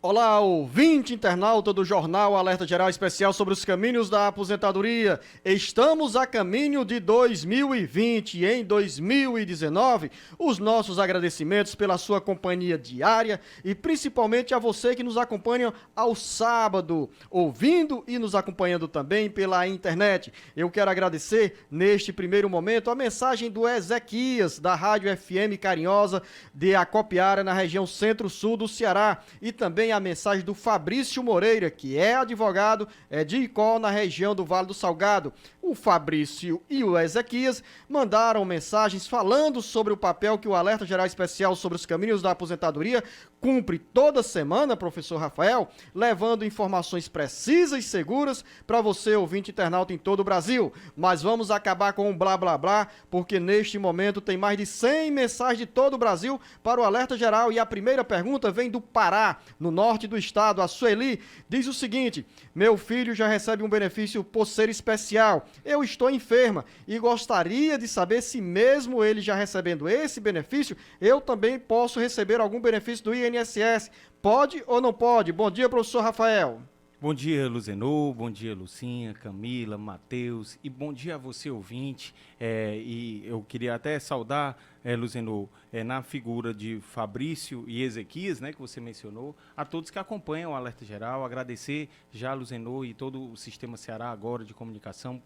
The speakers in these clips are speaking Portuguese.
Olá, ouvinte internauta do Jornal Alerta Geral Especial sobre os caminhos da aposentadoria. Estamos a caminho de 2020 e em 2019, os nossos agradecimentos pela sua companhia diária e principalmente a você que nos acompanha ao sábado, ouvindo e nos acompanhando também pela internet. Eu quero agradecer neste primeiro momento a mensagem do Ezequias, da Rádio FM Carinhosa de Acopiara, na região centro-sul do Ceará, e também a mensagem do Fabrício Moreira, que é advogado de Icó, na região do Vale do Salgado. O Fabrício e o Ezequias mandaram mensagens falando sobre o papel que o Alerta Geral Especial sobre os caminhos da aposentadoria cumpre toda semana, professor Rafael, levando informações precisas e seguras para você, ouvinte internauta em todo o Brasil. Mas vamos acabar com o blá blá blá, porque neste momento tem mais de 100 mensagens de todo o Brasil para o Alerta Geral, e a primeira pergunta vem do Pará, no norte do estado. A Sueli diz o seguinte: meu filho já recebe um benefício por ser especial. Eu estou enferma e gostaria de saber se, mesmo ele já recebendo esse benefício, eu também posso receber algum benefício do INSS. Pode ou não pode? Bom dia, professor Rafael. Bom dia, Luzenô, bom dia, Lucinha, Camila, Matheus, e bom dia a você, ouvinte. E eu queria até saudar, Luzenô, na figura de Fabrício e Ezequias, né, que você mencionou, a todos que acompanham o Alerta Geral, agradecer já, Luzenô, e todo o Sistema Ceará agora de comunicação,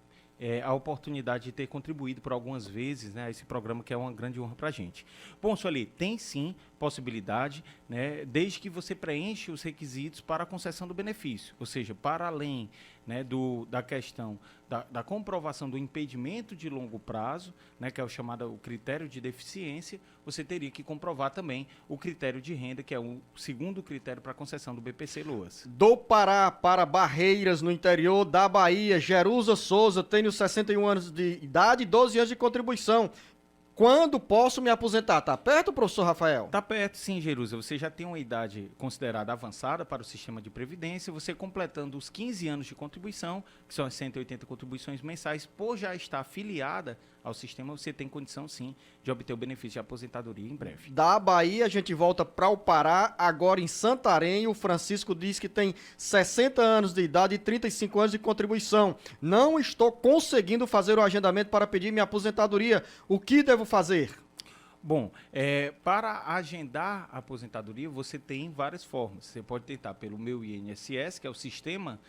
a oportunidade de ter contribuído por algumas vezes, né, a esse programa, que é uma grande honra para a gente. Bom, Sueli, tem sim possibilidade, né, desde que você preenche os requisitos para a concessão do benefício, ou seja, para além, né, da questão da comprovação do impedimento de longo prazo, né, que é o chamado critério de deficiência, você teria que comprovar também o critério de renda, que é o segundo critério para a concessão do BPC-Loas. Do Pará para Barreiras, no interior da Bahia, Jerusa Souza, tenho 61 anos de idade e 12 anos de contribuição. Quando posso me aposentar? Tá perto, professor Rafael? Tá perto, sim, Jerusa. Você já tem uma idade considerada avançada para o sistema de previdência. Você completando os 15 anos de contribuição, que são as 180 contribuições mensais, por já estar afiliada ao sistema, você tem condição, sim, de obter o benefício de aposentadoria em breve. Da Bahia, a gente volta para o Pará, agora em Santarém. O Francisco diz que tem 60 anos de idade e 35 anos de contribuição. Não estou conseguindo fazer o agendamento para pedir minha aposentadoria. O que devo fazer? Bom, para agendar a aposentadoria, você tem várias formas. Você pode tentar pelo Meu INSS, que é o sistema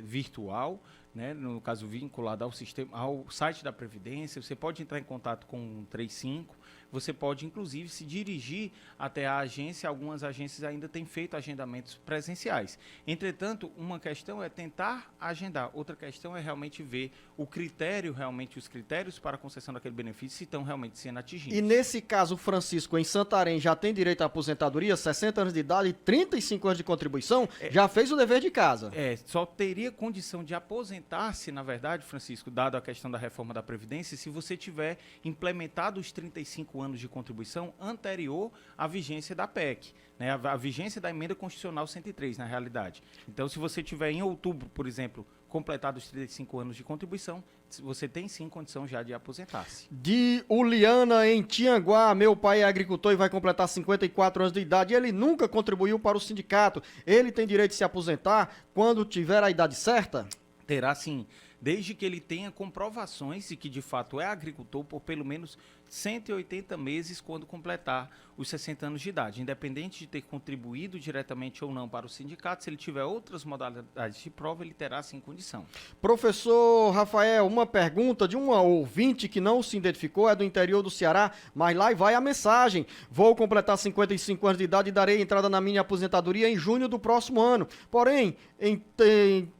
virtual, né, no caso vinculado ao site da Previdência. Você pode entrar em contato com o 135. Você pode, inclusive, se dirigir até a agência. Algumas agências ainda têm feito agendamentos presenciais. Entretanto, uma questão é tentar agendar. Outra questão é realmente ver o critério, os critérios para a concessão daquele benefício, se estão realmente sendo atingidos. E nesse caso, o Francisco, em Santarém, já tem direito à aposentadoria, 60 anos de idade e 35 anos de contribuição, já fez o dever de casa. Só teria condição de aposentar-se, na verdade, Francisco, dado a questão da reforma da Previdência, se você tiver implementado os 35 anos de contribuição anterior à vigência da PEC, né, a vigência da Emenda Constitucional 103, na realidade. Então, se você tiver em outubro, por exemplo, completado os 35 anos de contribuição, você tem sim condição já de aposentar-se. De Uliana, em Tianguá, meu pai é agricultor e vai completar 54 anos de idade. Ele nunca contribuiu para o sindicato. Ele tem direito de se aposentar quando tiver a idade certa? Terá sim, desde que ele tenha comprovações de que de fato é agricultor por pelo menos 180 meses quando completar os 60 anos de idade, independente de ter contribuído diretamente ou não para o sindicato. Se ele tiver outras modalidades de prova, ele terá sim condição. Professor Rafael, uma pergunta de uma ouvinte que não se identificou, é do interior do Ceará, mas lá vai a mensagem: vou completar 55 anos de idade e darei entrada na minha aposentadoria em junho do próximo ano. Porém,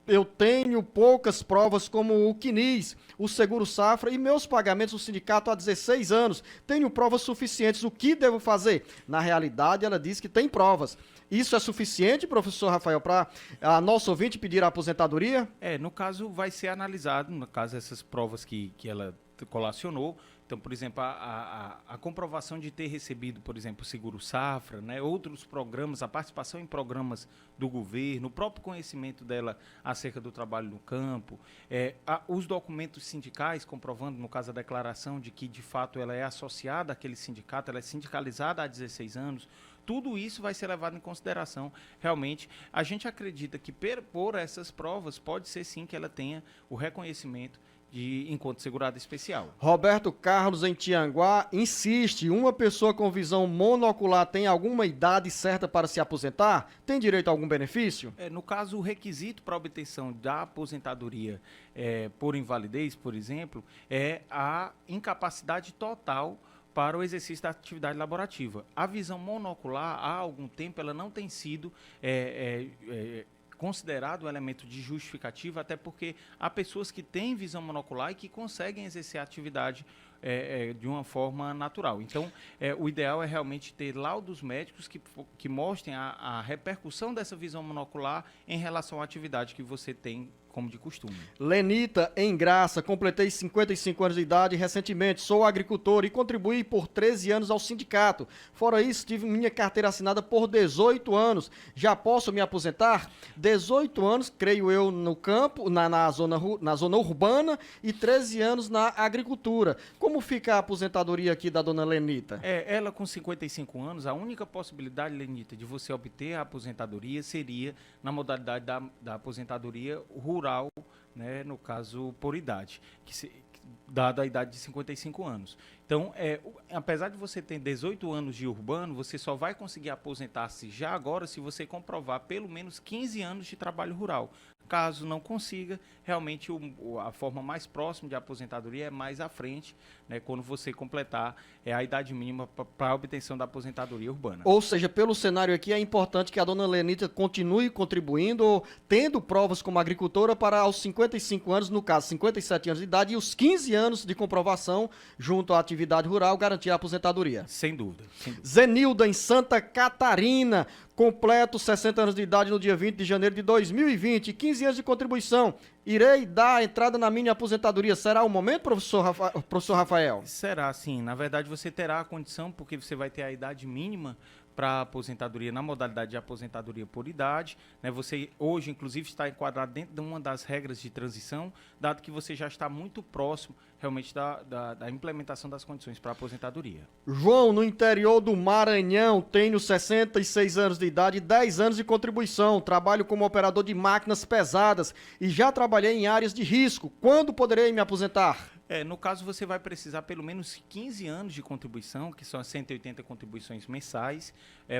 eu tenho poucas provas como o CNIS, o Seguro Safra e meus pagamentos do sindicato há 16 anos. Tenho provas suficientes. O que devo fazer? Na realidade, ela diz que tem provas. Isso é suficiente, professor Rafael, para a nossa ouvinte pedir a aposentadoria? No caso, vai ser analisado, no caso, essas provas que ela colacionou. Então, por exemplo, a comprovação de ter recebido, por exemplo, o Seguro Safra, né, outros programas, a participação em programas do governo, o próprio conhecimento dela acerca do trabalho no campo, os documentos sindicais comprovando, no caso, a declaração de que, de fato, ela é associada àquele sindicato, ela é sindicalizada há 16 anos, tudo isso vai ser levado em consideração. Realmente, a gente acredita que por essas provas, pode ser sim que ela tenha o reconhecimento de encontro segurado especial. Roberto Carlos, em Tianguá, insiste: uma pessoa com visão monocular tem alguma idade certa para se aposentar? Tem direito a algum benefício? No caso, o requisito para a obtenção da aposentadoria por invalidez, por exemplo, é a incapacidade total para o exercício da atividade laborativa. A visão monocular, há algum tempo, ela não tem sido considerado um elemento de justificativa, até porque há pessoas que têm visão monocular e que conseguem exercer a atividade de uma forma natural. Então, o ideal é realmente ter laudos médicos que mostrem a repercussão dessa visão monocular em relação à atividade que você tem como de costume. Lenita, em Graça, completei 55 anos de idade recentemente, sou agricultor e contribuí por 13 anos ao sindicato. Fora isso, tive minha carteira assinada por 18 anos. Já posso me aposentar? 18 anos, creio eu, no campo, na zona urbana, e 13 anos na agricultura. Como fica a aposentadoria aqui da dona Lenita? Ela com 55 anos, a única possibilidade, Lenita, de você obter a aposentadoria seria na modalidade da aposentadoria rural, né, no caso por idade, dada a idade de 55 anos. Então, apesar de você ter 18 anos de urbano, você só vai conseguir aposentar-se já agora se você comprovar pelo menos 15 anos de trabalho rural. Caso não consiga, realmente a forma mais próxima de aposentadoria é mais à frente, né, quando você completar a idade mínima para a obtenção da aposentadoria urbana. Ou seja, pelo cenário aqui, é importante que a dona Lenita continue contribuindo, tendo provas como agricultora para aos 55 anos, no caso 57 anos de idade, e os 15 anos de comprovação junto à atividade rural, garantir a aposentadoria. Sem dúvida. Sem dúvida. Zenilda, em Santa Catarina, completo 60 anos de idade no dia 20 de janeiro de 2020, 15 anos de contribuição. Irei dar a entrada na minha aposentadoria. Será o momento, professor Rafael? Será, sim. Na verdade, você terá a condição, porque você vai ter a idade mínima para aposentadoria na modalidade de aposentadoria por idade, né? Você hoje, inclusive, está enquadrado dentro de uma das regras de transição, dado que você já está muito próximo realmente da implementação das condições para a aposentadoria. João, no interior do Maranhão, tenho 66 anos de idade e 10 anos de contribuição. Trabalho como operador de máquinas pesadas e já trabalhei em áreas de risco. Quando poderei me aposentar? No caso, você vai precisar pelo menos 15 anos de contribuição, que são as 180 contribuições mensais,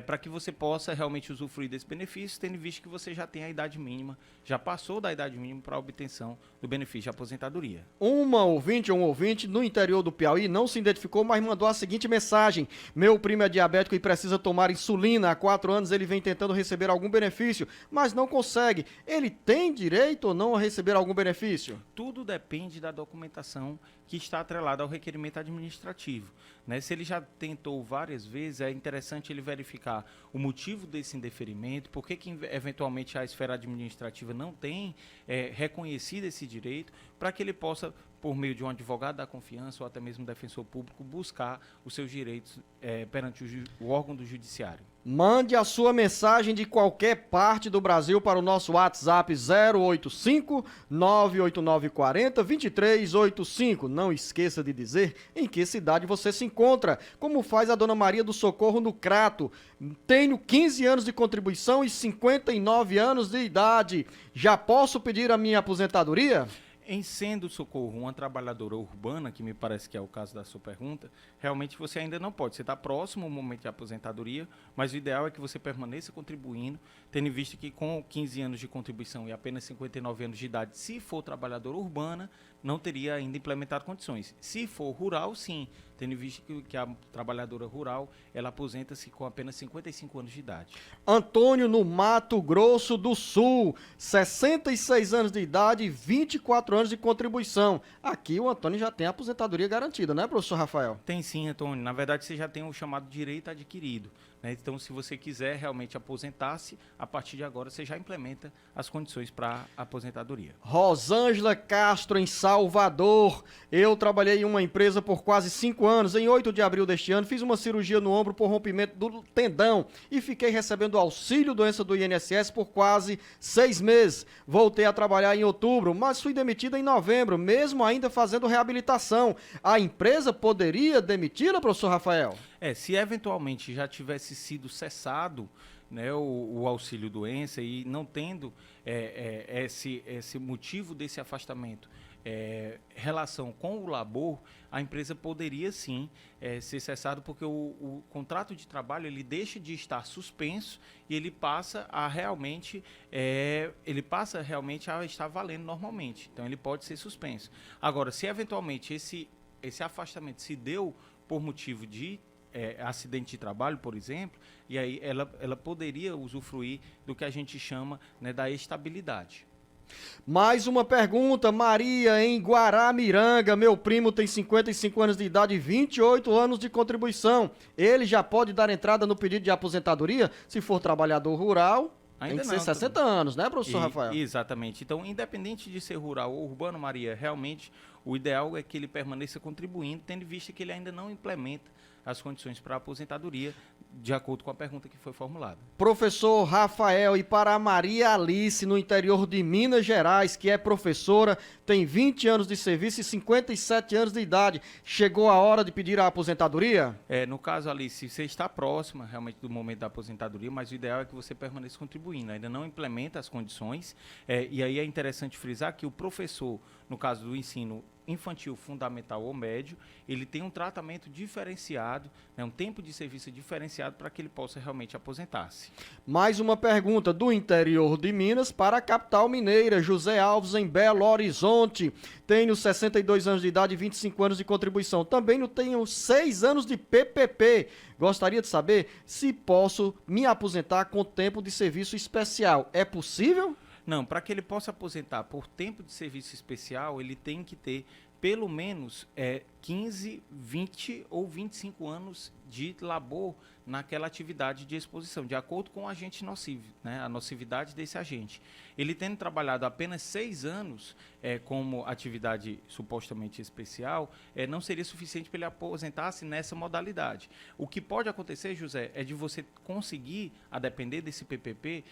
para que você possa realmente usufruir desse benefício, tendo visto que você já tem a idade mínima, já passou da idade mínima para a obtenção do benefício de aposentadoria. Um ouvinte no interior do Piauí não se identificou, mas mandou a seguinte mensagem: meu primo é diabético e precisa tomar insulina. Há 4 anos ele vem tentando receber algum benefício, mas não consegue. Ele tem direito ou não a receber algum benefício? Tudo depende da documentação que está atrelada ao requerimento administrativo, né? Se ele já tentou várias vezes, é interessante ele verificar o motivo desse indeferimento, por que eventualmente a esfera administrativa não tem reconhecido esse direito, para que ele possa, por meio de um advogado da confiança ou até mesmo um defensor público, buscar os seus direitos perante o órgão do judiciário. Mande a sua mensagem de qualquer parte do Brasil para o nosso WhatsApp 085 98940 2385. Não esqueça de dizer em que cidade você se encontra, como faz a dona Maria do Socorro no Crato. Tenho 15 anos de contribuição e 59 anos de idade. Já posso pedir a minha aposentadoria? Em sendo Socorro uma trabalhadora urbana, que me parece que é o caso da sua pergunta, realmente você ainda não pode. Você está próximo ao momento de aposentadoria, mas o ideal é que você permaneça contribuindo, tendo em vista que com 15 anos de contribuição e apenas 59 anos de idade, se for trabalhadora urbana, não teria ainda implementado condições. Se for rural, sim, tendo em vista que a trabalhadora rural, ela aposenta-se com apenas 55 anos de idade. Antônio, no Mato Grosso do Sul, 66 anos de idade e 24 anos de contribuição. Aqui o Antônio já tem a aposentadoria garantida, né, professor Rafael? Tem sim, Antônio. Na verdade, você já tem o chamado direito adquirido, né? Então, se você quiser realmente aposentar-se, a partir de agora você já implementa as condições para a aposentadoria. Rosângela Castro, em Salvador. Eu trabalhei em uma empresa por quase 5 anos. Em 8 de abril deste ano, fiz uma cirurgia no ombro por rompimento do tendão e fiquei recebendo auxílio doença do INSS por quase 6 meses. Voltei a trabalhar em outubro, mas fui demitida em novembro, mesmo ainda fazendo reabilitação. A empresa poderia demiti-la, professor Rafael? Se eventualmente já tivesse sido cessado, né, o auxílio-doença e não tendo esse motivo desse afastamento, relação com o labor, a empresa poderia sim ser cessado, porque o contrato de trabalho ele deixa de estar suspenso e ele passa realmente a estar valendo normalmente. Então ele pode ser suspenso. Agora, se eventualmente esse afastamento se deu por motivo de acidente de trabalho, por exemplo, e aí ela poderia usufruir do que a gente chama, né, da estabilidade. Mais uma pergunta, Maria, em Guaramiranga. Meu primo tem 55 anos de idade e 28 anos de contribuição. Ele já pode dar entrada no pedido de aposentadoria se for trabalhador rural? Ainda tem que ser 60 anos, né, professor Rafael? Exatamente. Então, independente de ser rural ou urbano, Maria, realmente o ideal é que ele permaneça contribuindo, tendo em vista que ele ainda não implementa as condições para a aposentadoria, de acordo com a pergunta que foi formulada. Professor Rafael, e para a Maria Alice, no interior de Minas Gerais, que é professora, tem 20 anos de serviço e 57 anos de idade, chegou a hora de pedir a aposentadoria? No caso, Alice, você está próxima realmente do momento da aposentadoria, mas o ideal é que você permaneça contribuindo. Ainda não implementa as condições, e aí é interessante frisar que o professor, no caso do ensino infantil, fundamental ou médio, ele tem um tratamento diferenciado, né, um tempo de serviço diferenciado para que ele possa realmente aposentar-se. Mais uma pergunta do interior de Minas para a capital mineira, José Alves, em Belo Horizonte. Tenho 62 anos de idade e 25 anos de contribuição. Também tenho 6 anos de PPP. Gostaria de saber se posso me aposentar com tempo de serviço especial. É possível? Não, para que ele possa aposentar por tempo de serviço especial, ele tem que ter pelo menos 15, 20 ou 25 anos de labor naquela atividade de exposição, de acordo com o agente nocivo, né, a nocividade desse agente. Ele tendo trabalhado apenas 6 anos como atividade supostamente especial, não seria suficiente para ele aposentar-se nessa modalidade. O que pode acontecer, José, é de você conseguir, a depender desse PPP,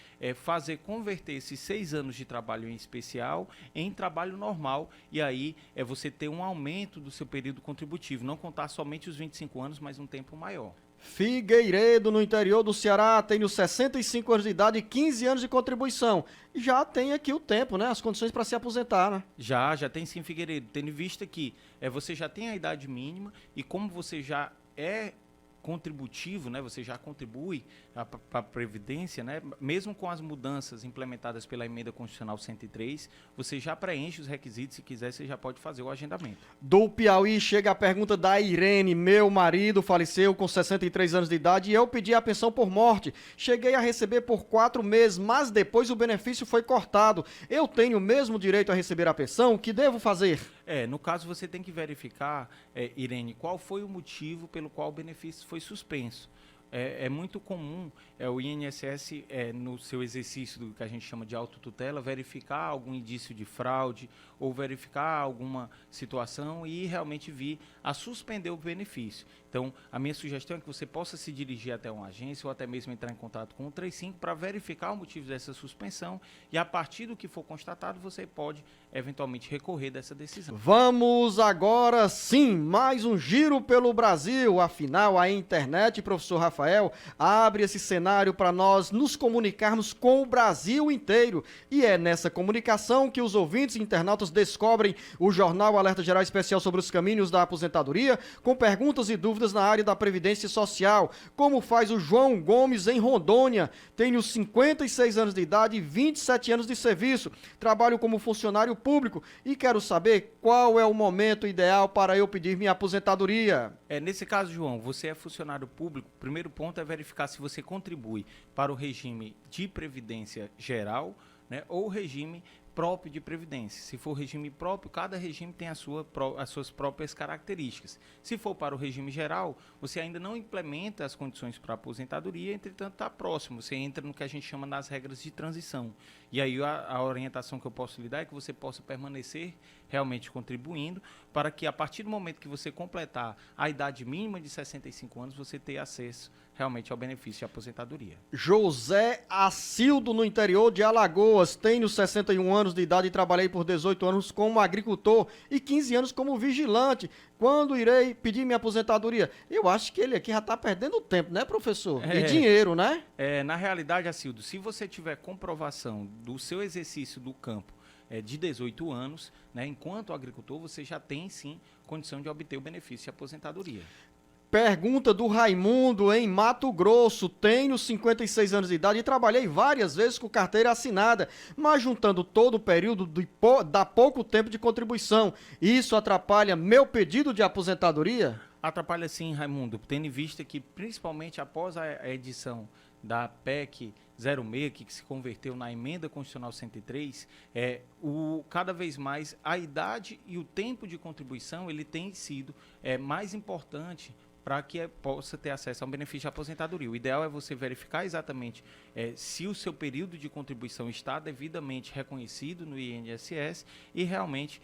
converter esses 6 anos de trabalho em especial em trabalho normal, e aí você ter um aumento do seu período contributivo, não contar somente os 25 anos, mas um tempo maior. Figueiredo, no interior do Ceará, tenho 65 anos de idade e 15 anos de contribuição. Já tem aqui o tempo, né? As condições para se aposentar, né? Já tem sim, Figueiredo. Tendo em vista que você já tem a idade mínima e como você já é contributivo, né? Você já contribui para a Previdência, né? Mesmo com as mudanças implementadas pela Emenda Constitucional 103, você já preenche os requisitos, se quiser, você já pode fazer o agendamento. Do Piauí chega a pergunta da Irene. Meu marido faleceu com 63 anos de idade e eu pedi a pensão por morte. Cheguei a receber por 4 meses, mas depois o benefício foi cortado. Eu tenho o mesmo direito a receber a pensão? O que devo fazer? No caso, você tem que verificar, Irene, qual foi o motivo pelo qual o benefício foi suspenso. É muito comum o INSS, no seu exercício do que a gente chama de autotutela, verificar algum indício de fraude ou verificar alguma situação e realmente vir a suspender o benefício. Então, a minha sugestão é que você possa se dirigir até uma agência ou até mesmo entrar em contato com o 35 para verificar o motivo dessa suspensão e, a partir do que for constatado, você pode eventualmente recorrer dessa decisão. Vamos agora sim, mais um giro pelo Brasil. Afinal, a internet, professor Rafael, abre esse cenário para nós nos comunicarmos com o Brasil inteiro. E é nessa comunicação que os ouvintes e internautas descobrem o Jornal Alerta Geral Especial sobre os caminhos da aposentadoria, com perguntas e dúvidas na área da Previdência Social, como faz o João Gomes em Rondônia. Tenho 56 anos de idade e 27 anos de serviço. Trabalho como funcionário público e quero saber qual é o momento ideal para eu pedir minha aposentadoria. Nesse caso, João, você é funcionário público. O primeiro ponto é verificar se você contribui para o regime de previdência geral, né, ou regime próprio de previdência. Se for regime próprio, cada regime tem as suas próprias características. Se for para o regime geral, você ainda não implementa as condições para a aposentadoria, entretanto está próximo, você entra no que a gente chama das regras de transição. E aí a orientação que eu posso lhe dar é que você possa permanecer realmente contribuindo para que, a partir do momento que você completar a idade mínima de 65 anos, você tenha acesso realmente ao benefício de aposentadoria. José Acildo, no interior de Alagoas. Tenho 61 anos de idade e trabalhei por 18 anos como agricultor e 15 anos como vigilante. Quando irei pedir minha aposentadoria? Eu acho que ele aqui já está perdendo tempo, né, professor? E dinheiro, né? Na realidade, Acildo, se você tiver comprovação do seu exercício do campo de 18 anos, né, enquanto agricultor, você já tem, sim, condição de obter o benefício de aposentadoria. Pergunta do Raimundo, em Mato Grosso. Tenho 56 anos de idade e trabalhei várias vezes com carteira assinada, mas juntando todo o período dá pouco tempo de contribuição. Isso atrapalha meu pedido de aposentadoria? Atrapalha sim, Raimundo, tendo em vista que, principalmente após a edição da PEC 06, que se converteu na Emenda Constitucional 103, cada vez mais a idade e o tempo de contribuição ele tem sido mais importante para que possa ter acesso ao benefício de aposentadoria. O ideal é você verificar exatamente se o seu período de contribuição está devidamente reconhecido no INSS e realmente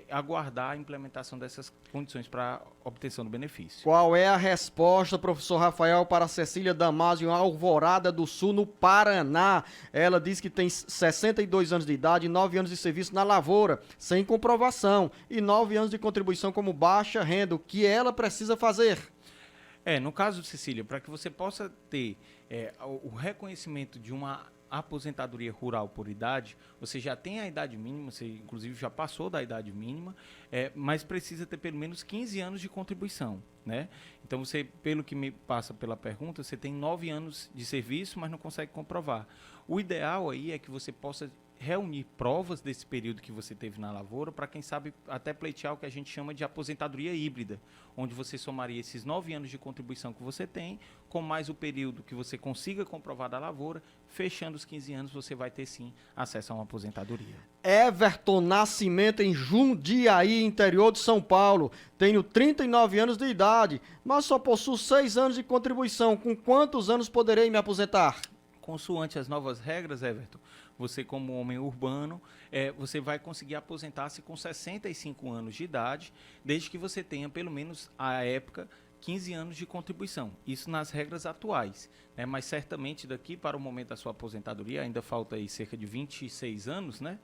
aguardar a implementação dessas condições para obtenção do benefício. Qual é a resposta, professor Rafael, para Cecília Damásio, em Alvorada do Sul, no Paraná? Ela diz que tem 62 anos de idade e 9 anos de serviço na lavoura, sem comprovação, e 9 anos de contribuição como baixa renda. O que ela precisa fazer? No caso, Cecília, para que você possa ter o reconhecimento de uma aposentadoria rural por idade, você já tem a idade mínima, você inclusive já passou da idade mínima, mas precisa ter pelo menos 15 anos de contribuição, né? Então, você, pelo que me passa pela pergunta, você tem 9 anos de serviço, mas não consegue comprovar. O ideal aí é que você possa reunir provas desse período que você teve na lavoura para, quem sabe, até pleitear o que a gente chama de aposentadoria híbrida, onde você somaria esses 9 anos de contribuição que você tem, com mais o período que você consiga comprovar da lavoura, fechando os 15 anos, você vai ter, sim, acesso a uma aposentadoria. Everton Nascimento, em Jundiaí, interior de São Paulo. Tenho 39 anos de idade, mas só possuo 6 anos de contribuição. Com quantos anos poderei me aposentar? Consoante as novas regras, Everton, você, como homem urbano, você vai conseguir aposentar-se com 65 anos de idade, desde que você tenha, pelo menos, à época, 15 anos de contribuição. Isso nas regras atuais, né? Mas certamente daqui para o momento da sua aposentadoria, ainda falta aí cerca de 26 anos, né?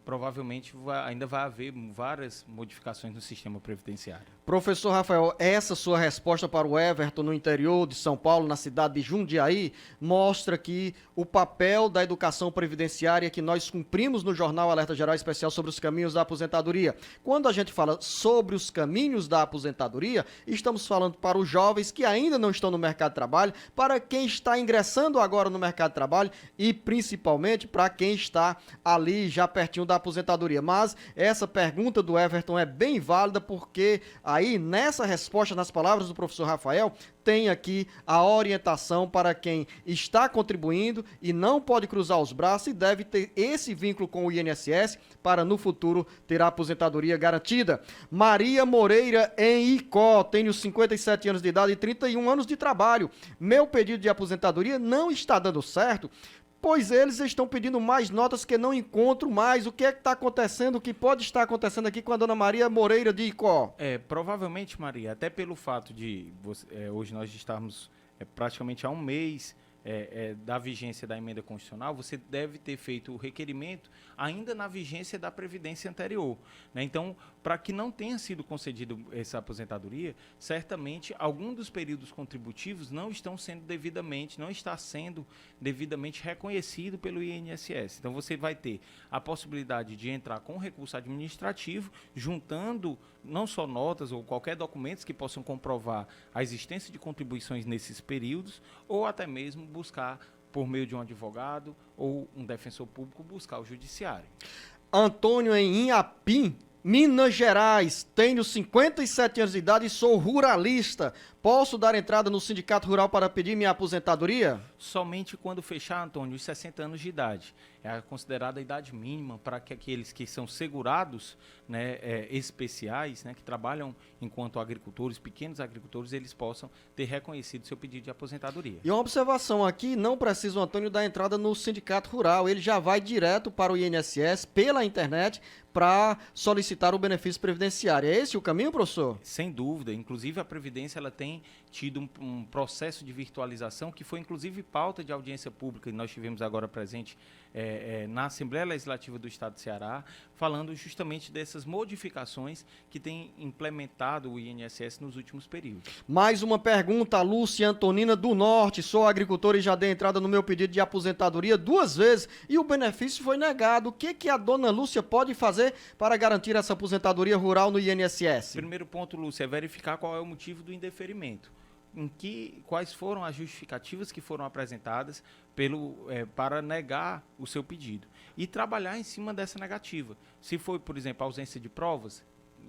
Provavelmente ainda vai haver várias modificações no sistema previdenciário. Professor Rafael, essa sua resposta para o Everton no interior de São Paulo, na cidade de Jundiaí, mostra que o papel da educação previdenciária que nós cumprimos no Jornal Alerta Geral Especial sobre os caminhos da aposentadoria. Quando a gente fala sobre os caminhos da aposentadoria, estamos falando para os jovens que ainda não estão no mercado de trabalho, para quem está ingressando agora no mercado de trabalho e principalmente para quem está ali já pertinho da aposentadoria. Mas essa pergunta do Everton é bem válida, porque aí nessa resposta, nas palavras do professor Rafael, tem aqui a orientação para quem está contribuindo e não pode cruzar os braços e deve ter esse vínculo com o INSS para no futuro ter a aposentadoria garantida. Maria Moreira, em Icó. Tenho 57 anos de idade e 31 anos de trabalho. Meu pedido de aposentadoria não está dando certo, pois eles estão pedindo mais notas que não encontro mais. O que é que está acontecendo? O que pode estar acontecendo aqui com a dona Maria Moreira de Icó? Provavelmente, Maria, até pelo fato de hoje nós estarmos praticamente há um mês da vigência da emenda constitucional, você deve ter feito o requerimento ainda na vigência da Previdência anterior, né? Então, para que não tenha sido concedido essa aposentadoria, certamente algum dos períodos contributivos não está sendo devidamente reconhecido pelo INSS. Então, você vai ter a possibilidade de entrar com recurso administrativo, juntando não só notas ou qualquer documentos que possam comprovar a existência de contribuições nesses períodos, ou até mesmo buscar, por meio de um advogado ou um defensor público, buscar o judiciário. Antônio, em Inhapim, Minas Gerais. Tenho 57 anos de idade e sou ruralista. Posso dar entrada no Sindicato Rural para pedir minha aposentadoria? Somente quando fechar, Antônio, os 60 anos de idade. É considerada a idade mínima para que aqueles que são segurados, né, especiais, né, que trabalham enquanto agricultores, pequenos agricultores, eles possam ter reconhecido seu pedido de aposentadoria. E uma observação aqui, não precisa o Antônio dar entrada no Sindicato Rural, ele já vai direto para o INSS pela internet para solicitar o benefício previdenciário. É esse o caminho, professor? Sem dúvida, inclusive a Previdência ela tem tido um processo de virtualização que foi inclusive pauta de audiência pública e nós tivemos agora presente na Assembleia Legislativa do Estado de Ceará, falando justamente dessas modificações que tem implementado o INSS nos últimos períodos. Mais uma pergunta, Lúcia Antonina do Norte. Sou agricultora e já dei entrada no meu pedido de aposentadoria 2 vezes e o benefício foi negado. O que a dona Lúcia pode fazer para garantir essa aposentadoria rural no INSS? Primeiro ponto, Lúcia, é verificar qual é o motivo do indeferimento. Quais foram as justificativas que foram apresentadas para negar o seu pedido. E trabalhar em cima dessa negativa. Se foi, por exemplo, a ausência de provas,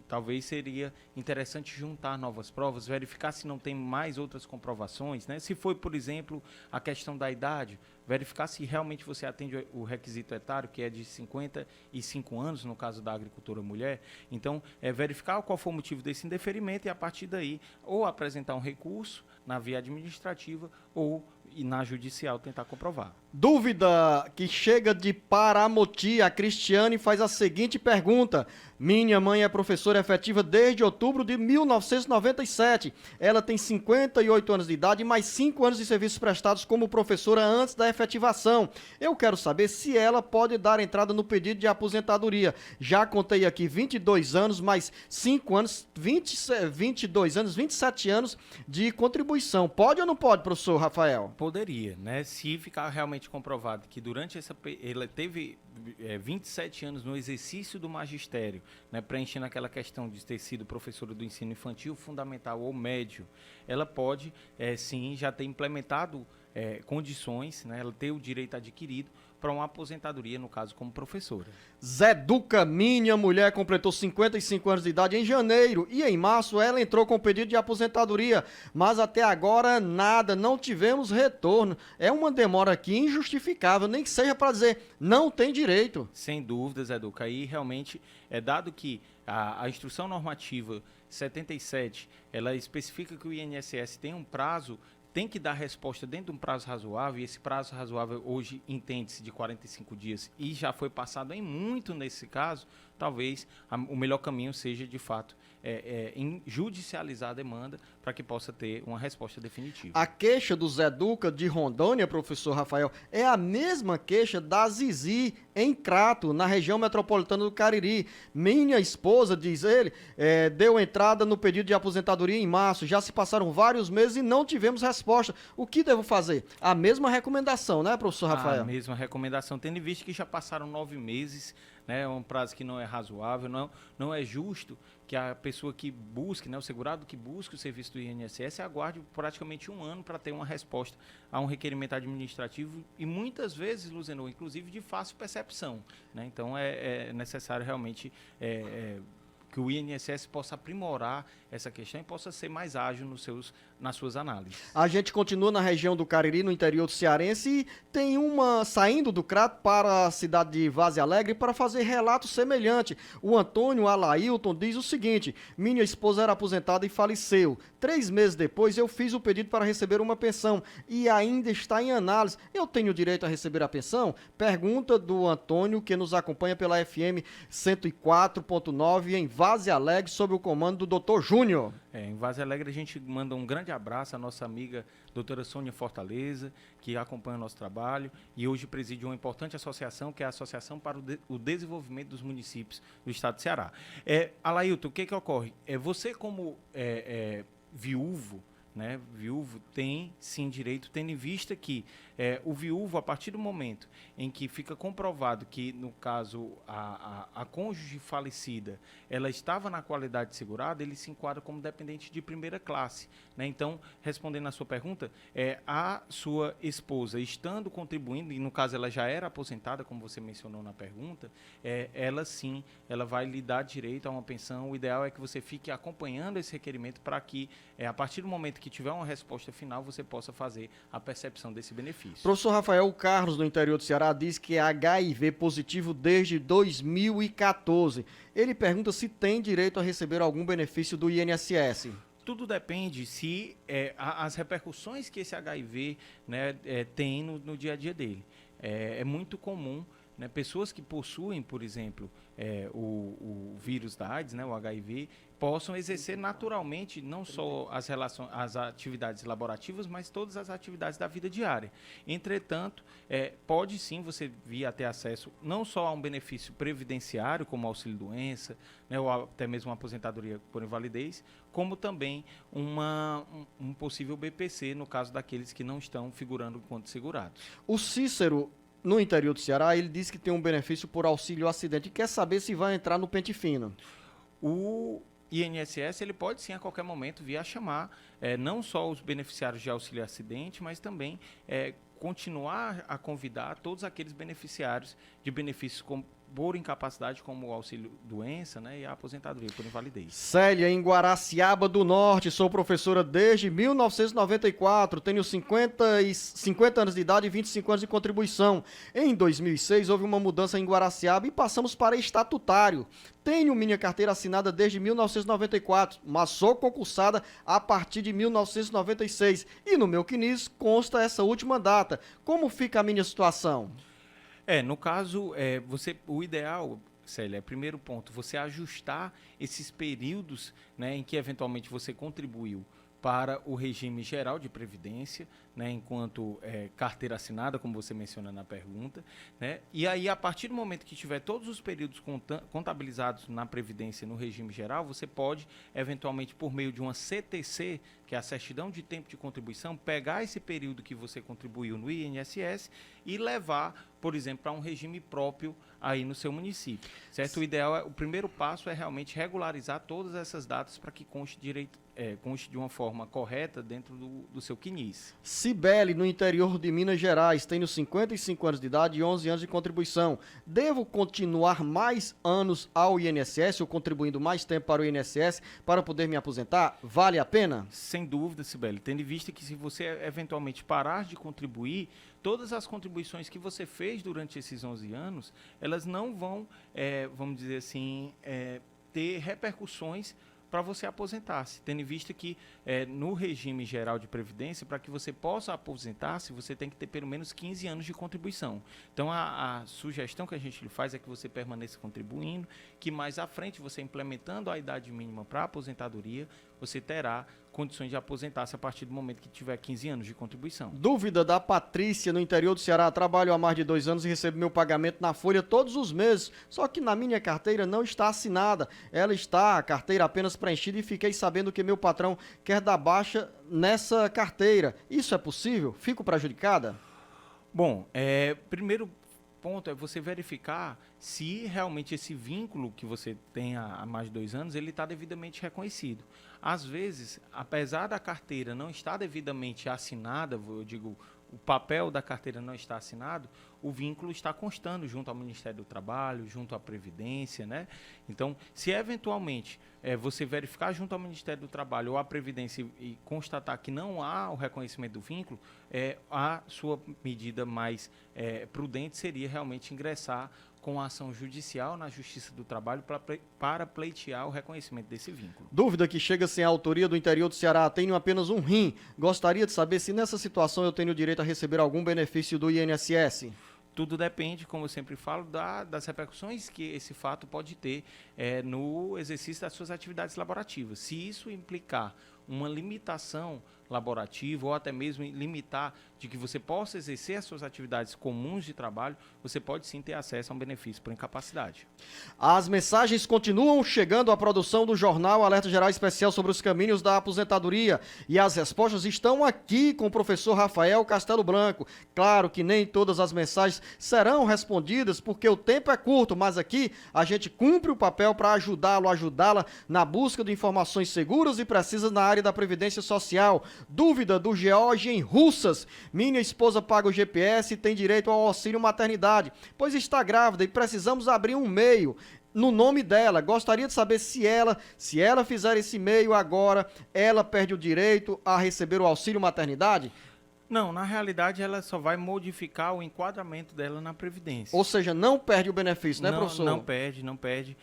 talvez seria interessante juntar novas provas, verificar se não tem mais outras comprovações, né? Se foi, por exemplo, a questão da idade, verificar se realmente você atende o requisito etário, que é de 55 anos, no caso da agricultora mulher. Então, verificar qual foi o motivo desse indeferimento e, a partir daí, ou apresentar um recurso na via administrativa ou na judicial tentar comprovar. Dúvida que chega de Paramoti. A Cristiane faz a seguinte pergunta. Minha mãe é professora efetiva desde outubro de 1997. Ela tem 58 anos de idade e mais 5 anos de serviços prestados como professora antes da efetivação. Eu quero saber se ela pode dar entrada no pedido de aposentadoria. Já contei aqui 22 anos, mais 5 anos, 22 anos, 27 anos de contribuição. Pode ou não pode, professor Rafael? Poderia, né? Se ficar realmente comprovado que durante ela teve 27 anos no exercício do magistério, né, preenchendo aquela questão de ter sido professora do ensino infantil, fundamental ou médio, ela pode, sim, já ter implementado condições, né, ela ter o direito adquirido para uma aposentadoria, no caso, como professora. Zeduca, minha mulher, completou 55 anos de idade em janeiro e em março ela entrou com pedido de aposentadoria, mas até agora nada, não tivemos retorno. É uma demora aqui injustificável, nem que seja para dizer não tem direito. Sem dúvidas, Zeduca, aí realmente dado que a Instrução Normativa 77, ela especifica que o INSS tem um prazo, tem que dar resposta dentro de um prazo razoável, e esse prazo razoável hoje entende-se de 45 dias e já foi passado em muito nesse caso, talvez o melhor caminho seja, de fato, judicializar a demanda para que possa ter uma resposta definitiva. A queixa do Zeduca de Rondônia, professor Rafael, é a mesma queixa da Zizi em Crato, na região metropolitana do Cariri. Minha esposa, diz ele, deu entrada no pedido de aposentadoria em março. Já se passaram vários meses e não tivemos resposta. O que devo fazer? A mesma recomendação, né, professor Rafael? A mesma recomendação, tendo em vista que já passaram 9 meses, né, é um prazo que não é razoável, não é justo que a pessoa que busque, né, o segurado que busque o serviço do INSS aguarde praticamente 1 ano para ter uma resposta a um requerimento administrativo e muitas vezes, Luzenor, inclusive de fácil percepção, né? Então é necessário realmente que o INSS possa aprimorar essa questão e possa ser mais ágil nas suas análises. A gente continua na região do Cariri, no interior do Cearense, e tem uma saindo do Crato para a cidade de Vaze Alegre para fazer relato semelhante. O Antônio Alailton diz o seguinte: minha esposa era aposentada e faleceu. 3 meses depois eu fiz o pedido para receber uma pensão e ainda está em análise. Eu tenho direito a receber a pensão? Pergunta do Antônio, que nos acompanha pela FM 104.9 em Vaze Alegre, sob o comando do Dr. Júnior. Em Vaze Alegre a gente manda um grande abraço à nossa amiga doutora Sônia Fortaleza, que acompanha o nosso trabalho e hoje preside uma importante associação, que é a Associação para o Desenvolvimento dos Municípios do Estado de Ceará. Alailton, o que ocorre? Você como viúvo, né, viúvo tem sim direito, tendo em vista que o viúvo, a partir do momento em que fica comprovado que, no caso, a cônjuge falecida, ela estava na qualidade de segurado, ele se enquadra como dependente de primeira classe, né? Então, respondendo à sua pergunta, a sua esposa estando contribuindo, e no caso ela já era aposentada, como você mencionou na pergunta, ela sim, ela vai lhe dar direito a uma pensão. O ideal é que você fique acompanhando esse requerimento para que, a partir do momento que tiver uma resposta final, você possa fazer a percepção desse benefício. Professor Rafael Carlos, do interior do Ceará, diz que é HIV positivo desde 2014. Ele pergunta se tem direito a receber algum benefício do INSS. Tudo depende se as repercussões que esse HIV, né, tem no dia a dia dele. É muito comum, né, pessoas que possuem, por exemplo, o vírus da AIDS, né, o HIV, possam exercer naturalmente não só as atividades laborativas, mas todas as atividades da vida diária. Entretanto, pode sim você vir a ter acesso não só a um benefício previdenciário, como auxílio-doença, né, ou até mesmo uma aposentadoria por invalidez, como também um possível BPC, no caso daqueles que não estão figurando enquanto segurados. O Cícero, no interior do Ceará, ele diz que tem um benefício por auxílio acidente e quer saber se vai entrar no pente fino. O INSS ele pode sim a qualquer momento vir a chamar não só os beneficiários de auxílio acidente, mas também continuar a convidar todos aqueles beneficiários de benefícios por incapacidade, como o auxílio-doença, né, e a aposentadoria por invalidez. Célia, em Guaraciaba do Norte, sou professora desde 1994, tenho 50 anos de idade e 25 anos de contribuição. Em 2006, houve uma mudança em Guaraciaba e passamos para estatutário. Tenho minha carteira assinada desde 1994, mas sou concursada a partir de 1996. E no meu CNIS consta essa última data. Como fica a minha situação? No caso, o ideal, Célia, primeiro ponto, você ajustar esses períodos, né, em que eventualmente você contribuiu para o regime geral de previdência, né, enquanto carteira assinada, como você menciona na pergunta, né, e aí a partir do momento que tiver todos os períodos contabilizados na previdência no regime geral, você pode eventualmente por meio de uma CTC, que é a certidão de tempo de contribuição, pegar esse período que você contribuiu no INSS e levar, por exemplo, para um regime próprio aí no seu município, certo? O ideal, o primeiro passo é realmente regularizar todas essas datas para que conste de uma forma correta dentro do seu CNIS. Cibele, no interior de Minas Gerais, tenho 55 anos de idade e 11 anos de contribuição. Devo continuar mais anos ao INSS ou contribuindo mais tempo para o INSS para poder me aposentar? Vale a pena? Sem dúvida, Cibele, tendo em vista que se você eventualmente parar de contribuir, todas as contribuições que você fez durante esses 11 anos, elas não vão, vamos dizer assim, ter repercussões para você aposentar-se, tendo em vista que no regime geral de previdência, para que você possa aposentar-se, você tem que ter pelo menos 15 anos de contribuição. Então, a sugestão que a gente lhe faz é que você permaneça contribuindo, que mais à frente, você implementando a idade mínima para a aposentadoria, você terá condições de aposentar-se a partir do momento que tiver 15 anos de contribuição. Dúvida da Patrícia, no interior do Ceará. Trabalho há mais de 2 anos e recebo meu pagamento na folha todos os meses, só que na minha carteira não está assinada. Ela está, a carteira apenas preenchida, e fiquei sabendo que meu patrão quer dar baixa nessa carteira. Isso é possível? Fico prejudicada? Bom, primeiro ponto é você verificar se realmente esse vínculo que você tem há mais de 2 anos, ele está devidamente reconhecido. Às vezes, apesar da carteira não estar devidamente assinada, eu digo, o papel da carteira não está assinado, o vínculo está constando junto ao Ministério do Trabalho, junto à Previdência, né? Então, se eventualmente você verificar junto ao Ministério do Trabalho ou à Previdência e constatar que não há o reconhecimento do vínculo, a sua medida mais prudente seria realmente ingressar com a ação judicial na Justiça do Trabalho para pleitear o reconhecimento desse vínculo. Dúvida que chega sem autoria do interior do Ceará. Tenho apenas um rim. Gostaria de saber se nessa situação eu tenho direito a receber algum benefício do INSS. Tudo depende, como eu sempre falo, das repercussões que esse fato pode ter no exercício das suas atividades laborativas. Se isso implicar uma limitação laborativa ou até mesmo limitar de que você possa exercer as suas atividades comuns de trabalho, você pode sim ter acesso a um benefício por incapacidade. As mensagens continuam chegando à produção do jornal Alerta Geral Especial sobre os caminhos da aposentadoria, e as respostas estão aqui com o professor Rafael Castelo Branco. Claro que nem todas as mensagens serão respondidas porque o tempo é curto, mas aqui a gente cumpre o papel para ajudá-la na busca de informações seguras e precisas na área da Previdência Social. Dúvida do George em Russas. Minha esposa paga o GPS e tem direito ao auxílio maternidade, pois está grávida e precisamos abrir um meio. no nome dela. Gostaria de saber se ela fizer esse e-mail agora, ela perde o direito a receber o auxílio maternidade? Não, na realidade ela só vai modificar o enquadramento dela na Previdência. Ou seja, não perde o benefício, né, professor? Não perde, não perde.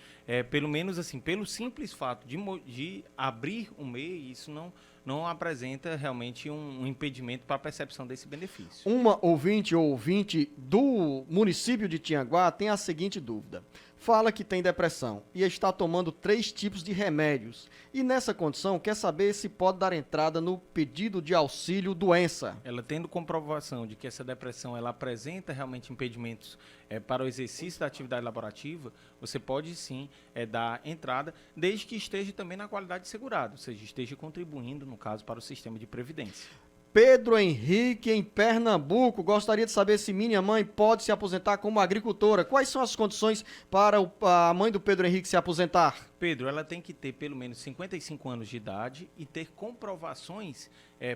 Pelo menos assim, pelo simples fato de abrir o MEI, isso não apresenta realmente um impedimento para a percepção desse benefício. Uma ouvinte ou ouvinte do município de Tianguá tem a seguinte dúvida. Fala que tem depressão e está tomando 3 tipos de remédios. E nessa condição quer saber se pode dar entrada no pedido de auxílio doença. Ela tendo comprovação de que essa depressão ela apresenta realmente impedimentos para o exercício da atividade laborativa, você pode sim dar entrada, desde que esteja também na qualidade de segurado, ou seja, esteja contribuindo, no caso, para o sistema de previdência. Pedro Henrique, em Pernambuco, gostaria de saber se minha mãe pode se aposentar como agricultora. Quais são as condições para a mãe do Pedro Henrique se aposentar? Pedro, ela tem que ter pelo menos 55 anos de idade e ter comprovações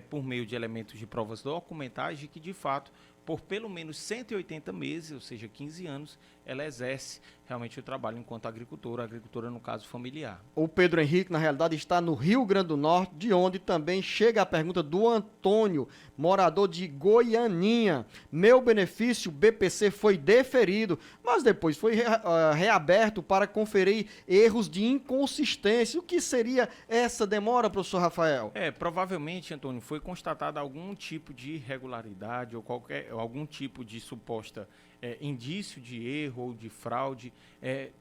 por meio de elementos de provas documentais de que, de fato, por pelo menos 180 meses, ou seja, 15 anos, ela exerce realmente o trabalho enquanto agricultora no caso familiar. O Pedro Henrique, na realidade, está no Rio Grande do Norte, de onde também chega a pergunta do Antônio, morador de Goianinha. Meu benefício BPC foi deferido, mas depois foi reaberto para conferir erros de inconsistência. O que seria essa demora, professor Rafael? Provavelmente, Antônio, foi constatado algum tipo de irregularidade ou algum tipo de suposta indício de erro ou de fraude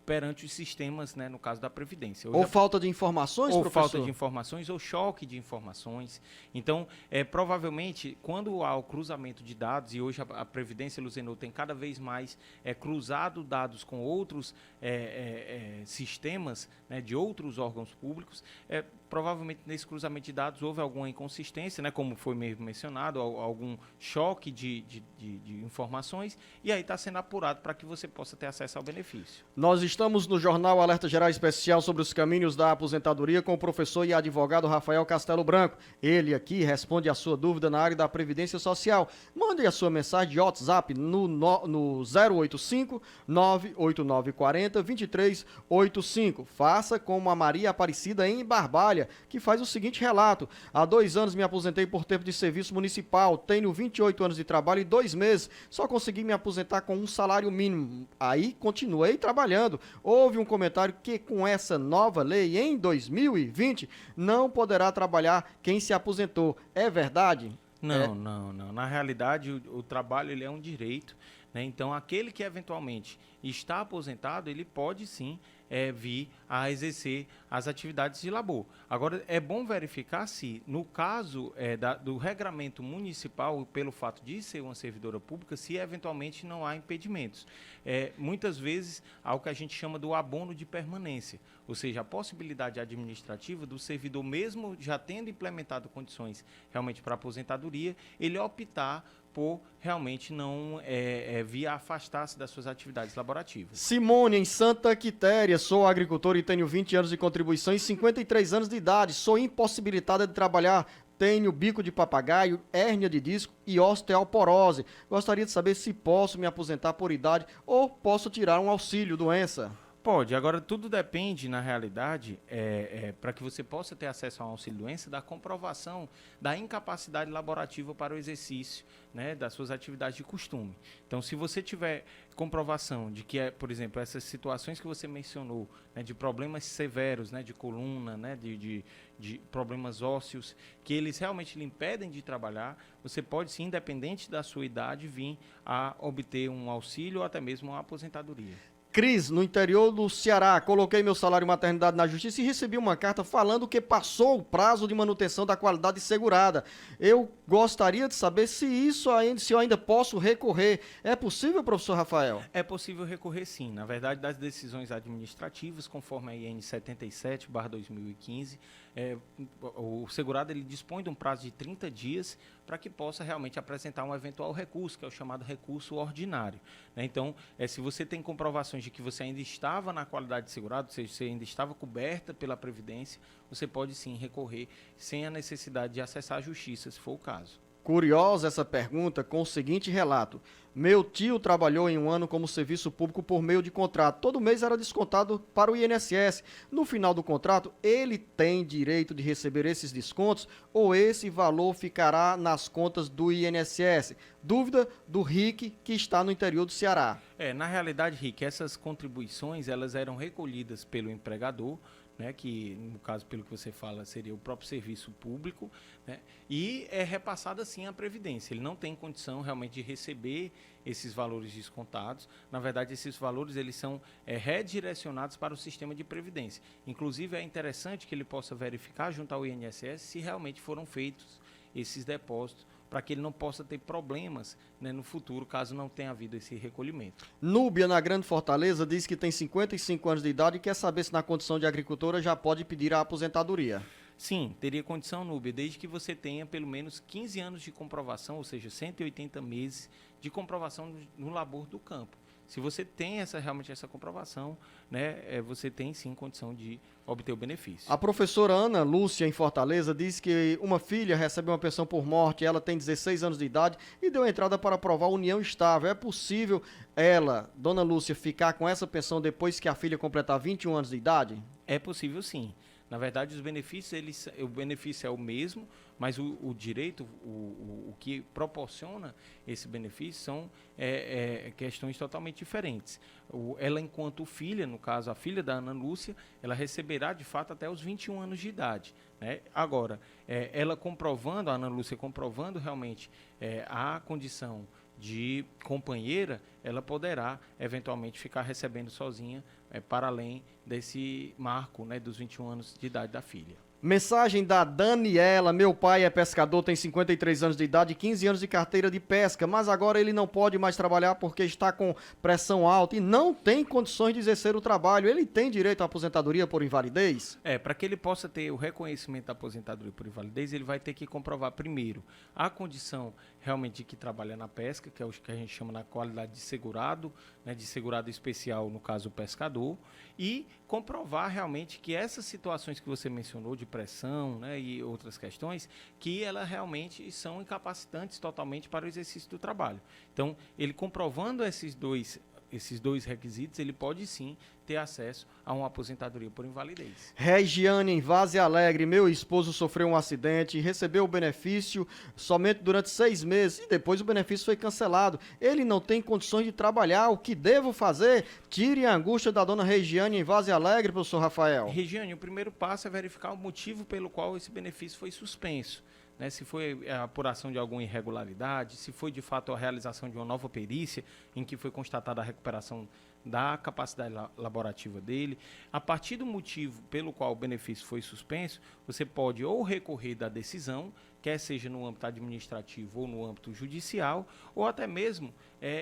perante os sistemas, né, no caso da Previdência. Ou falta de informações, ou professor? Falta de informações ou choque de informações. Então, provavelmente, quando há o cruzamento de dados, e hoje a Previdência, Luzenor, tem cada vez mais cruzado dados com outros sistemas, né, de outros órgãos públicos, provavelmente nesse cruzamento de dados houve alguma inconsistência, né, como foi mesmo mencionado, algum choque de informações, e aí está sendo apurado para que você possa ter acesso ao benefício. Nós estamos no Jornal Alerta Geral Especial sobre os caminhos da aposentadoria com o professor e advogado Rafael Castelo Branco. Ele aqui responde a sua dúvida na área da Previdência Social. Mande a sua mensagem de WhatsApp no 085 98940 2385. Faça como a Maria Aparecida em Barbalha, que faz o seguinte relato. Há 2 anos me aposentei por tempo de serviço municipal, tenho 28 anos de trabalho e 2 meses, só consegui me aposentar com um salário mínimo. Aí continuei trabalhando. Houve um comentário que com essa nova lei em 2020 não poderá trabalhar quem se aposentou. É verdade? Não. Na realidade, o trabalho ele é um direito, né? Então, aquele que eventualmente está aposentado, ele pode sim vir a exercer as atividades de labor. Agora, é bom verificar se, no caso do regramento municipal, pelo fato de ser uma servidora pública, se eventualmente não há impedimentos. Muitas vezes, há o que a gente chama do abono de permanência, ou seja, a possibilidade administrativa do servidor, mesmo já tendo implementado condições realmente para aposentadoria, ele optar por realmente não vir a afastar-se das suas atividades laborativas. Simone, em Santa Quitéria, sou agricultor e tenho 20 anos de contribuição e 53 anos de idade. Sou impossibilitada de trabalhar. Tenho bico de papagaio, hérnia de disco e osteoporose. Gostaria de saber se posso me aposentar por idade ou posso tirar um auxílio doença. Pode, agora tudo depende, na realidade, para que você possa ter acesso ao auxílio-doença, da comprovação da incapacidade laborativa para o exercício, né, das suas atividades de costume. Então, se você tiver comprovação de que, por exemplo, essas situações que você mencionou, né, de problemas severos, né, de coluna, né, de problemas ósseos, que eles realmente lhe impedem de trabalhar, você pode, sim, independente da sua idade, vir a obter um auxílio ou até mesmo uma aposentadoria. Cris, no interior do Ceará, coloquei meu salário maternidade na justiça e recebi uma carta falando que passou o prazo de manutenção da qualidade segurada. Eu gostaria de saber se eu ainda posso recorrer. É possível, professor Rafael? É possível recorrer, sim. Na verdade, das decisões administrativas, conforme a IN 77/2015, o segurado ele dispõe de um prazo de 30 dias para que possa realmente apresentar um eventual recurso, que é o chamado recurso ordinário, né? Então, se você tem comprovações de que você ainda estava na qualidade de segurado, ou seja, você ainda estava coberta pela Previdência, você pode sim recorrer sem a necessidade de acessar a Justiça, se for o caso. Curiosa essa pergunta com o seguinte relato. Meu tio trabalhou em um ano como serviço público por meio de contrato. Todo mês era descontado para o INSS. No final do contrato, ele tem direito de receber esses descontos ou esse valor ficará nas contas do INSS? Dúvida do Rick, que está no interior do Ceará. Na realidade, Rick, essas contribuições elas eram recolhidas pelo empregador, né, que no caso, pelo que você fala, seria o próprio serviço público, né, e é repassada sim à Previdência. Ele não tem condição realmente de receber esses valores descontados. Na verdade, esses valores eles são redirecionados para o sistema de Previdência. Inclusive, é interessante que ele possa verificar junto ao INSS se realmente foram feitos esses depósitos, para que ele não possa ter problemas, né, no futuro, caso não tenha havido esse recolhimento. Núbia, na Grande Fortaleza, diz que tem 55 anos de idade e quer saber se na condição de agricultora já pode pedir a aposentadoria. Sim, teria condição, Núbia, desde que você tenha pelo menos 15 anos de comprovação, ou seja, 180 meses de comprovação no labor do campo. Se você tem realmente essa comprovação, né, você tem sim condição de obter o benefício. A professora Ana Lúcia, em Fortaleza, diz que uma filha recebe uma pensão por morte, ela tem 16 anos de idade e deu entrada para provar união estável. É possível ela, dona Lúcia, ficar com essa pensão depois que a filha completar 21 anos de idade? É possível sim. Na verdade, os benefícios, o benefício é o mesmo, mas o direito, o que proporciona esse benefício são questões totalmente diferentes. Ela, enquanto filha, no caso, a filha da Ana Lúcia, ela receberá, de fato, até os 21 anos de idade, né? Agora, ela comprovando, a Ana Lúcia comprovando realmente a condição de companheira, ela poderá eventualmente ficar recebendo sozinha para além desse marco, né, dos 21 anos de idade da filha. Mensagem da Daniela. Meu pai é pescador, tem 53 anos de idade e 15 anos de carteira de pesca, mas agora ele não pode mais trabalhar porque está com pressão alta e não tem condições de exercer o trabalho. Ele tem direito à aposentadoria por invalidez? Para que ele possa ter o reconhecimento da aposentadoria por invalidez, ele vai ter que comprovar primeiro a condição realmente de que trabalha na pesca, que é o que a gente chama na qualidade de segurado, né, de segurado especial, no caso o pescador, e comprovar realmente que essas situações que você mencionou de pressão, né, e outras questões, que elas realmente são incapacitantes totalmente para o exercício do trabalho. Então, ele comprovando esses dois requisitos, ele pode sim ter acesso a uma aposentadoria por invalidez. Regiane, em Vaze Alegre, meu esposo sofreu um acidente e recebeu o benefício somente durante 6 meses e depois o benefício foi cancelado. Ele não tem condições de trabalhar, o que devo fazer? Tire a angústia da dona Regiane em Vaze Alegre, professor Rafael. Regiane, o primeiro passo é verificar o motivo pelo qual esse benefício foi suspenso. Né, se foi a apuração de alguma irregularidade, se foi de fato a realização de uma nova perícia em que foi constatada a recuperação da capacidade laborativa dele. A partir do motivo pelo qual o benefício foi suspenso, você pode ou recorrer da decisão, quer seja no âmbito administrativo ou no âmbito judicial, ou até mesmo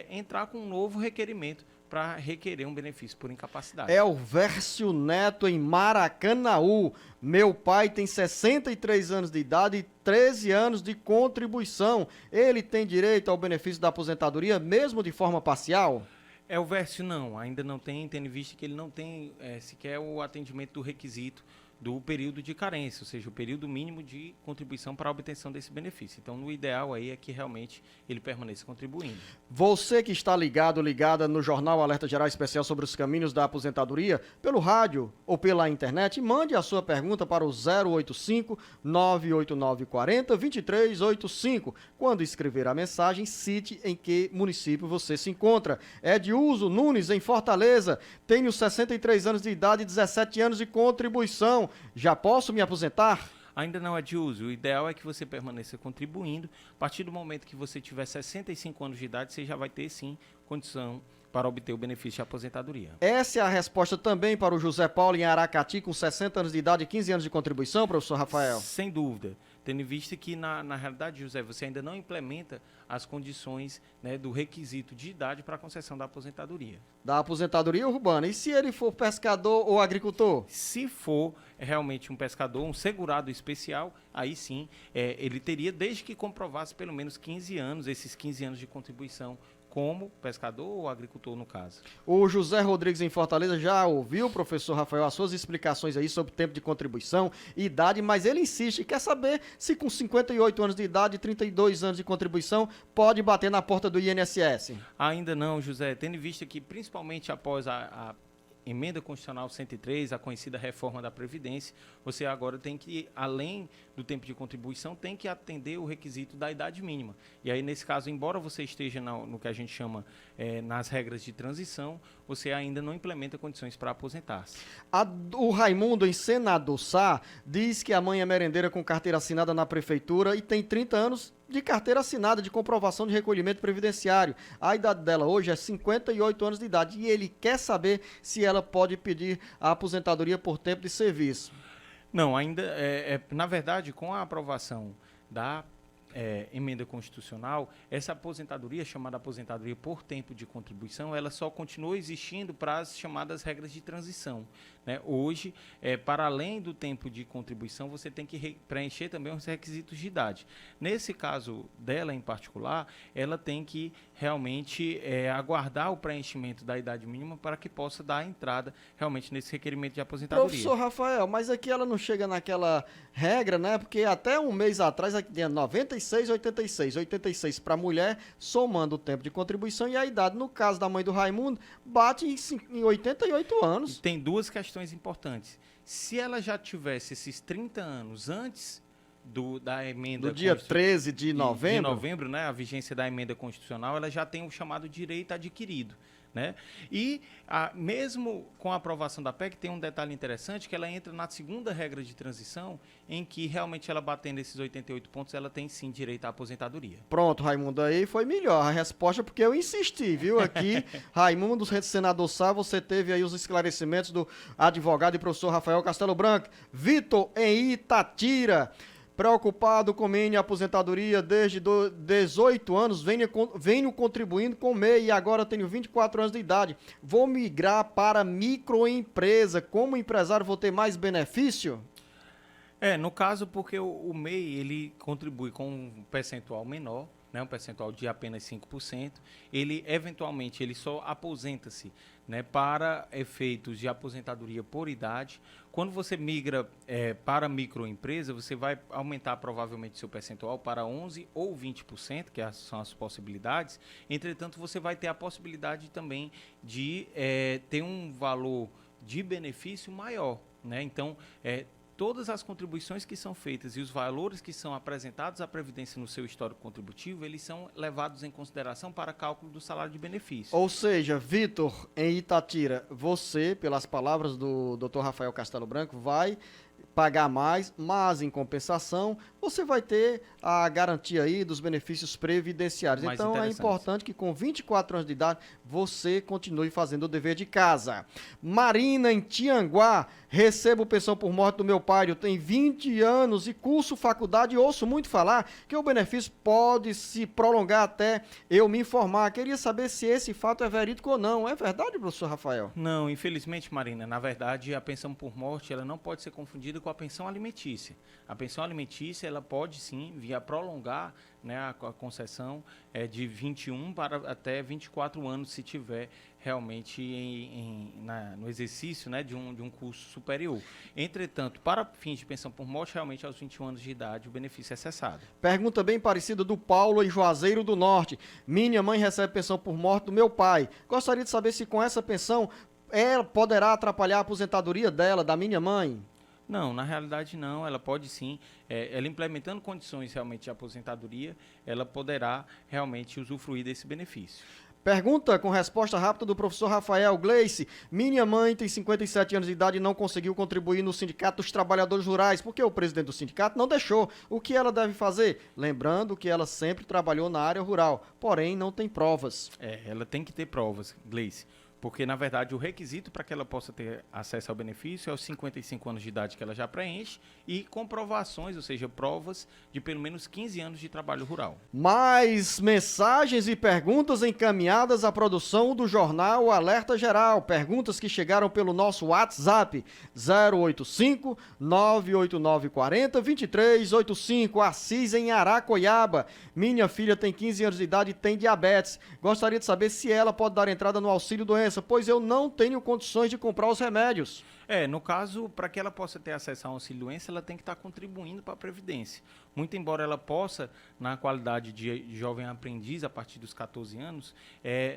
entrar com um novo requerimento para requerer um benefício por incapacidade. É o Vércio Neto em Maracanaú. Meu pai tem 63 anos de idade e 13 anos de contribuição. Ele tem direito ao benefício da aposentadoria, mesmo de forma parcial? O Vércio não, ainda não tem, tendo em vista que ele não tem sequer o atendimento do requisito do período de carência, ou seja, o período mínimo de contribuição para a obtenção desse benefício. Então, o ideal aí é que realmente ele permaneça contribuindo. Você que está ligada no Jornal Alerta Geral Especial sobre os caminhos da aposentadoria, pelo rádio ou pela internet, mande a sua pergunta para o 085 989 40 2385. Quando escrever a mensagem, cite em que município você se encontra. Edilzo Nunes, em Fortaleza. Tenho 63 anos de idade e 17 anos de contribuição. Já posso me aposentar? Ainda não é de uso. O ideal é que você permaneça contribuindo. A partir do momento que você tiver 65 anos de idade, você já vai ter, sim, condição para obter o benefício de aposentadoria. Essa é a resposta também para o José Paulo em Aracati, com 60 anos de idade e 15 anos de contribuição, professor Rafael? Sem dúvida. Tendo em vista que, na realidade, José, você ainda não implementa as condições, né, do requisito de idade para a concessão da aposentadoria. Da aposentadoria urbana. E se ele for pescador ou agricultor? Se for realmente um pescador, um segurado especial, aí sim, ele teria, desde que comprovasse pelo menos 15 anos, esses 15 anos de contribuição como pescador ou agricultor, no caso. O José Rodrigues em Fortaleza já ouviu, professor Rafael, as suas explicações aí sobre tempo de contribuição, idade, mas ele insiste e quer saber se com 58 anos de idade e 32 anos de contribuição pode bater na porta do INSS. Ainda não, José, tendo em vista que, principalmente após a Emenda Constitucional 103, a conhecida reforma da Previdência, você agora tem que, além do tempo de contribuição, tem que atender o requisito da idade mínima. E aí, nesse caso, embora você esteja no que a gente chama nas regras de transição, você ainda não implementa condições para aposentar-se. O Raimundo, em Senador Sá, diz que a mãe é merendeira com carteira assinada na prefeitura e tem 30 anos de carteira assinada de comprovação de recolhimento previdenciário. A idade dela hoje é 58 anos de idade e ele quer saber se ela pode pedir a aposentadoria por tempo de serviço. Não, ainda, na verdade, com a aprovação da emenda constitucional, essa aposentadoria, chamada aposentadoria por tempo de contribuição, ela só continua existindo para as chamadas regras de transição, né? Hoje, para além do tempo de contribuição, você tem que preencher também os requisitos de idade. Nesse caso dela em particular, ela tem que realmente aguardar o preenchimento da idade mínima para que possa dar entrada realmente nesse requerimento de aposentadoria. Professor Rafael, mas aqui ela não chega naquela regra, né? Porque até um mês atrás aqui tinha 96, 86. 86 para mulher, somando o tempo de contribuição e a idade. No caso da mãe do Raimundo, bate em 88 anos. Tem duas questões importantes. Se ela já tivesse esses 30 anos antes da emenda... Do dia 13 de novembro. De novembro, né? A vigência da emenda constitucional, ela já tem o chamado direito adquirido, né? E mesmo com a aprovação da PEC, tem um detalhe interessante, que ela entra na segunda regra de transição, em que realmente ela batendo esses 88 pontos, ela tem sim direito à aposentadoria. Pronto, Raimundo, aí foi melhor a resposta, porque eu insisti, viu, aqui. Raimundo, senador Sá, você teve aí os esclarecimentos do advogado e professor Rafael Castelo Branco. Vitor, em Itatira, preocupado com minha aposentadoria desde 18 anos, venho contribuindo com MEI e agora tenho 24 anos de idade. Vou migrar para microempresa. Como empresário vou ter mais benefício? No caso, porque o MEI, ele contribui com um percentual menor, né, um percentual de apenas 5%, ele eventualmente ele só aposenta-se, né, para efeitos de aposentadoria por idade. Quando você migra para microempresa, você vai aumentar provavelmente seu percentual para 11% ou 20%, que são as possibilidades. Entretanto, você vai ter a possibilidade também de ter um valor de benefício maior, né? Então, todas as contribuições que são feitas e os valores que são apresentados à Previdência no seu histórico contributivo, eles são levados em consideração para cálculo do salário de benefício. Ou seja, Vitor, em Itatira, você, pelas palavras do Dr. Rafael Castelo Branco, vai pagar mais, mas em compensação você vai ter a garantia aí dos benefícios previdenciários. Mais então é importante que com 24 anos de idade você continue fazendo o dever de casa. Marina, em Tianguá, recebo pensão por morte do meu pai, eu tenho 20 anos e curso faculdade e ouço muito falar que o benefício pode se prolongar até eu me informar. Queria saber se esse fato é verídico ou não. É verdade, professor Rafael? Não, infelizmente, Marina, na verdade a pensão por morte ela não pode ser confundida com a pensão alimentícia. A pensão alimentícia ela pode sim vir a prolongar, né, a concessão de 21 para até 24 anos se tiver realmente no exercício, né, de um curso superior. Entretanto, para fins de pensão por morte, realmente aos 21 anos de idade o benefício é cessado. Pergunta bem parecida do Paulo em Juazeiro do Norte. Minha mãe recebe pensão por morte do meu pai. Gostaria de saber se com essa pensão ela poderá atrapalhar a aposentadoria dela, da minha mãe? Não, na realidade não, ela pode sim, ela implementando condições realmente de aposentadoria, ela poderá realmente usufruir desse benefício. Pergunta com resposta rápida do professor Rafael Gleice. Minha mãe tem 57 anos de idade e não conseguiu contribuir no Sindicato dos Trabalhadores Rurais, porque o presidente do sindicato não deixou. O que ela deve fazer? Lembrando que ela sempre trabalhou na área rural, porém não tem provas. Ela tem que ter provas, Gleice. Porque, na verdade, o requisito para que ela possa ter acesso ao benefício é os 55 anos de idade que ela já preenche e comprovações, ou seja, provas de pelo menos 15 anos de trabalho rural. Mais mensagens e perguntas encaminhadas à produção do jornal Alerta Geral. Perguntas que chegaram pelo nosso WhatsApp 085 98940 2385. Assis em Aracoiaba. Minha filha tem 15 anos de idade e tem diabetes. Gostaria de saber se ela pode dar entrada no auxílio doença, pois eu não tenho condições de comprar os remédios. No caso, para que ela possa ter acesso ao auxílio-doença, ela tem que estar contribuindo para a Previdência. Muito embora ela possa, na qualidade de jovem aprendiz, a partir dos 14 anos,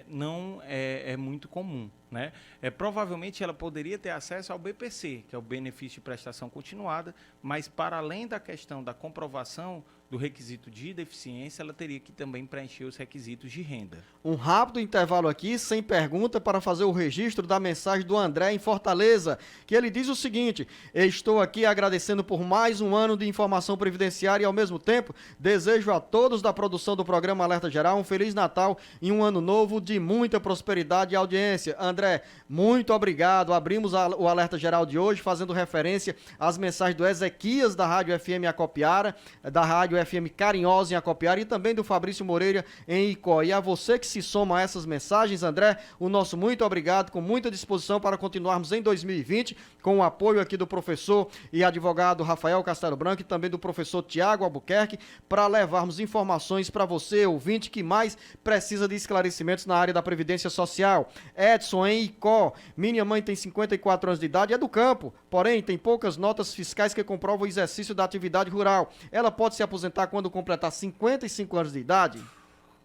não é muito comum, né? Provavelmente ela poderia ter acesso ao BPC, que é o benefício de prestação continuada, mas para além da questão da comprovação do requisito de deficiência, ela teria que também preencher os requisitos de renda. Um rápido intervalo aqui, sem pergunta, para fazer o registro da mensagem do André em Fortaleza, que ele diz o seguinte: estou aqui agradecendo por mais um ano de informação previdenciária e, ao mesmo tempo, desejo a todos da produção do programa Alerta Geral um Feliz Natal e um ano novo de muita prosperidade e audiência. André, muito obrigado. Abrimos o Alerta Geral de hoje fazendo referência às mensagens do Ezequias da Rádio FM Acopiara, da Rádio FM Carinhosa em Acopiara e também do Fabrício Moreira em Icó. E a você que se soma a essas mensagens, André, o nosso muito obrigado, com muita disposição para continuarmos em 2020, com o apoio aqui do professor e advogado Rafael Castelo Branco e também do professor Tiago Albuquerque, para levarmos informações para você, ouvinte, que mais precisa de esclarecimentos na área da Previdência Social. Edson em Icó: minha mãe tem 54 anos de idade e é do campo, porém tem poucas notas fiscais que comprovam o exercício da atividade rural. Ela pode se aposentar quando completar 55 anos de idade?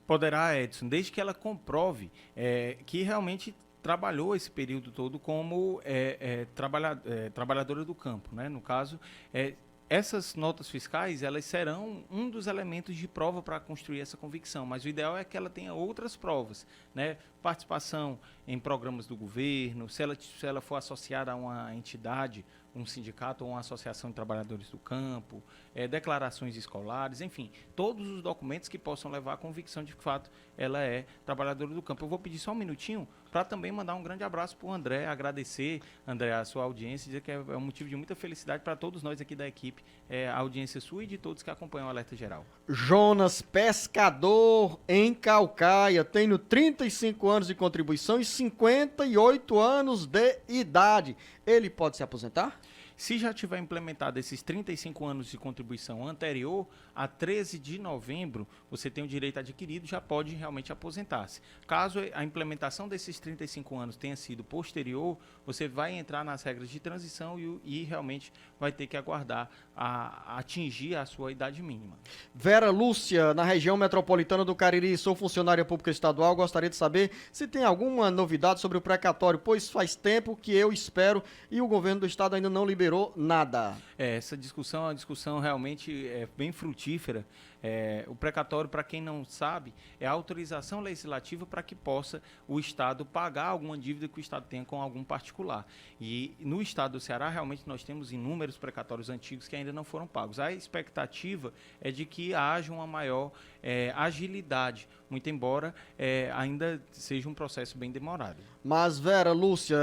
Poderá, Edson, desde que ela comprove que realmente trabalhou esse período todo como trabalhadora do campo, né? No caso, essas notas fiscais, elas serão um dos elementos de prova para construir essa convicção, mas o ideal é que ela tenha outras provas, né? Participação em programas do governo, se ela for associada a uma entidade, um sindicato ou uma associação de trabalhadores do campo, declarações escolares, enfim, todos os documentos que possam levar à convicção de que, de fato, ela é trabalhadora do campo. Eu vou pedir só um minutinho para também mandar um grande abraço para o André, agradecer, André, a sua audiência, dizer que é um motivo de muita felicidade para todos nós aqui da equipe, a audiência sua e de todos que acompanham o Alerta Geral. Jonas, pescador em Calcaia, tenho 35 anos de contribuição e 58 anos de idade. Ele pode se aposentar? Se já tiver implementado esses 35 anos de contribuição anterior a 13 de novembro, você tem o direito adquirido, já pode realmente aposentar-se. Caso a implementação desses 35 anos tenha sido posterior, você vai entrar nas regras de transição e realmente vai ter que aguardar a atingir a sua idade mínima. Vera Lúcia, na região metropolitana do Cariri, sou funcionária pública estadual, gostaria de saber se tem alguma novidade sobre o precatório, pois faz tempo que eu espero e o governo do estado ainda não liberou nada. Essa discussão é uma discussão realmente bem frutífera. O precatório, para quem não sabe, é a autorização legislativa para que possa o Estado pagar alguma dívida que o Estado tenha com algum particular. E no Estado do Ceará, realmente, nós temos inúmeros precatórios antigos que ainda não foram pagos. A expectativa é de que haja uma maior agilidade, muito embora ainda seja um processo bem demorado. Mas, Vera Lúcia,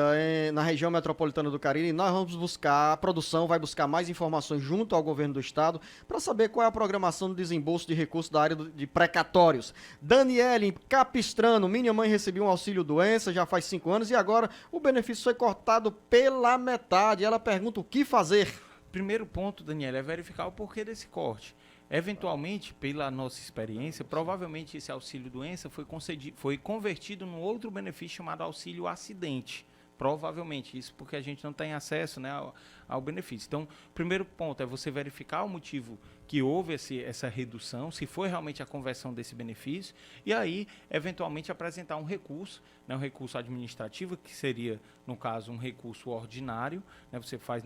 na região metropolitana do Cariri, nós vamos buscar, a produção vai buscar mais informações junto ao governo do estado para saber qual é a programação do desembolso de recursos da área de precatórios. Daniele Capistrano: minha mãe recebeu um auxílio doença já faz 5 anos e agora o benefício foi cortado pela metade. Ela pergunta o que fazer. Primeiro ponto, Daniela, é verificar o porquê desse corte. Eventualmente, pela nossa experiência, provavelmente esse auxílio-doença foi convertido num outro benefício chamado auxílio-acidente. Provavelmente, isso porque a gente não tem acesso, né, ao benefício. Então, primeiro ponto é você verificar o motivo que houve essa redução, se foi realmente a conversão desse benefício, e aí, eventualmente, apresentar um recurso, né, um recurso administrativo, que seria, no caso, um recurso ordinário, né, você faz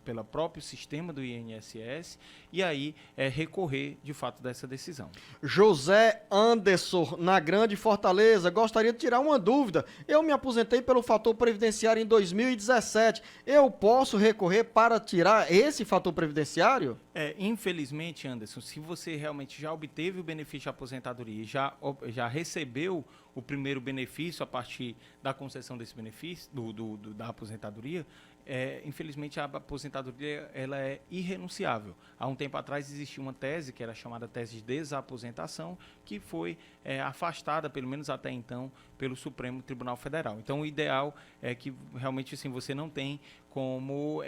pelo próprio sistema do INSS, e aí recorrer, de fato, dessa decisão. José Anderson, na Grande Fortaleza: gostaria de tirar uma dúvida. Eu me aposentei pelo fator previdenciário em 2017. Eu posso recorrer para tirar esse fator previdenciário? Infelizmente, Anderson, se você realmente já obteve o benefício de aposentadoria, já recebeu o primeiro benefício a partir da concessão desse benefício, da aposentadoria, infelizmente a aposentadoria ela é irrenunciável. Há um tempo atrás existia uma tese, que era chamada tese de desaposentação, que foi afastada, pelo menos até então, pelo Supremo Tribunal Federal. Então, o ideal é que realmente assim, você não tem como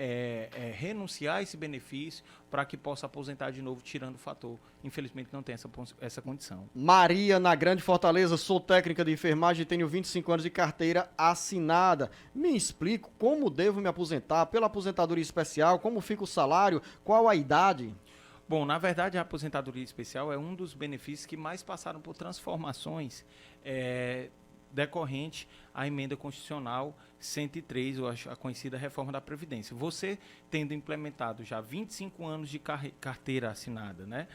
renunciar a esse benefício para que possa aposentar de novo, tirando o fator. Infelizmente, não tem essa condição. Maria, na Grande Fortaleza, sou técnica de enfermagem e tenho 25 anos de carteira assinada. Me explico como devo me aposentar, pela aposentadoria especial, como fica o salário, qual a idade? Bom, na verdade, a aposentadoria especial é um dos benefícios que mais passaram por transformações decorrente à emenda constitucional 103, ou a conhecida reforma da Previdência. Você tendo implementado já 25 anos de carteira assinada, né?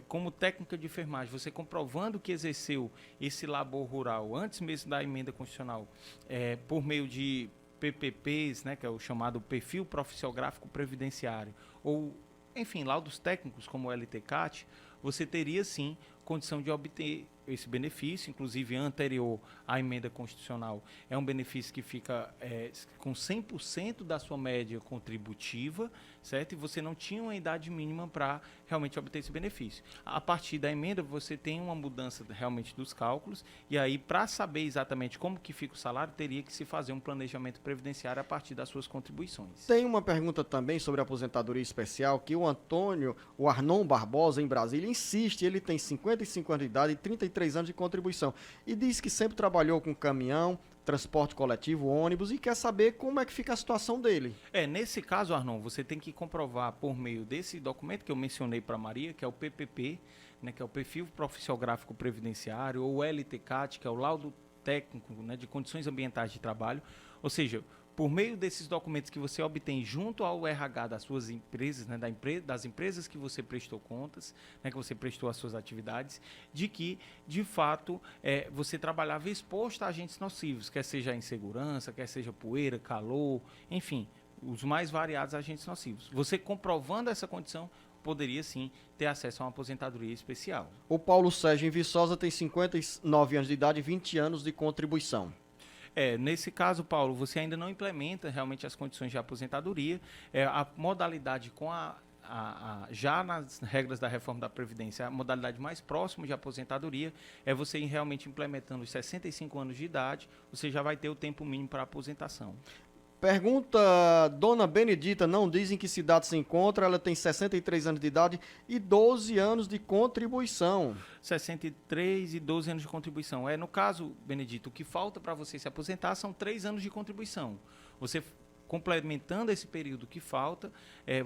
Como técnica de enfermagem, você comprovando que exerceu esse labor rural antes mesmo da emenda constitucional, por meio de PPPs, né, que é o chamado perfil profissiográfico previdenciário, ou, enfim, laudos técnicos como o LTCAT, você teria sim condição de obter esse benefício, inclusive anterior à emenda constitucional. É um benefício que fica com 100% da sua média contributiva, certo? E você não tinha uma idade mínima para realmente obter esse benefício. A partir da emenda, você tem uma mudança realmente dos cálculos, e aí, para saber exatamente como que fica o salário, teria que se fazer um planejamento previdenciário a partir das suas contribuições. Tem uma pergunta também sobre a aposentadoria especial, que o Arnon Barbosa, em Brasília, insiste. Ele tem 55 anos de idade e 33 anos de contribuição. E diz que sempre trabalhou com caminhão, transporte coletivo, ônibus, e quer saber como é que fica a situação dele. Nesse caso, Arnon, você tem que comprovar por meio desse documento que eu mencionei para Maria, que é o PPP, né, que é o Perfil Profissiográfico Previdenciário, ou o LTCAT, que é o Laudo Técnico, né, de Condições Ambientais de Trabalho. Ou seja, por meio desses documentos que você obtém junto ao RH das suas empresas, né, das empresas que você prestou contas, né, que você prestou as suas atividades, de que, de fato, você trabalhava exposto a agentes nocivos, quer seja a insegurança, quer seja poeira, calor, enfim, os mais variados agentes nocivos. Você comprovando essa condição, poderia sim ter acesso a uma aposentadoria especial. O Paulo Sérgio em Viçosa tem 59 anos de idade e 20 anos de contribuição. Nesse caso, Paulo, você ainda não implementa realmente as condições de aposentadoria. A modalidade já nas regras da reforma da Previdência, a modalidade mais próxima de aposentadoria é você ir realmente implementando os 65 anos de idade, você já vai ter o tempo mínimo para aposentação. Pergunta Dona Benedita, não diz em que cidade se encontra, ela tem 63 anos de idade e 12 anos de contribuição. 63 e 12 anos de contribuição. No caso, Benedito, o que falta para você se aposentar são 3 anos de contribuição. Você complementando esse período que falta,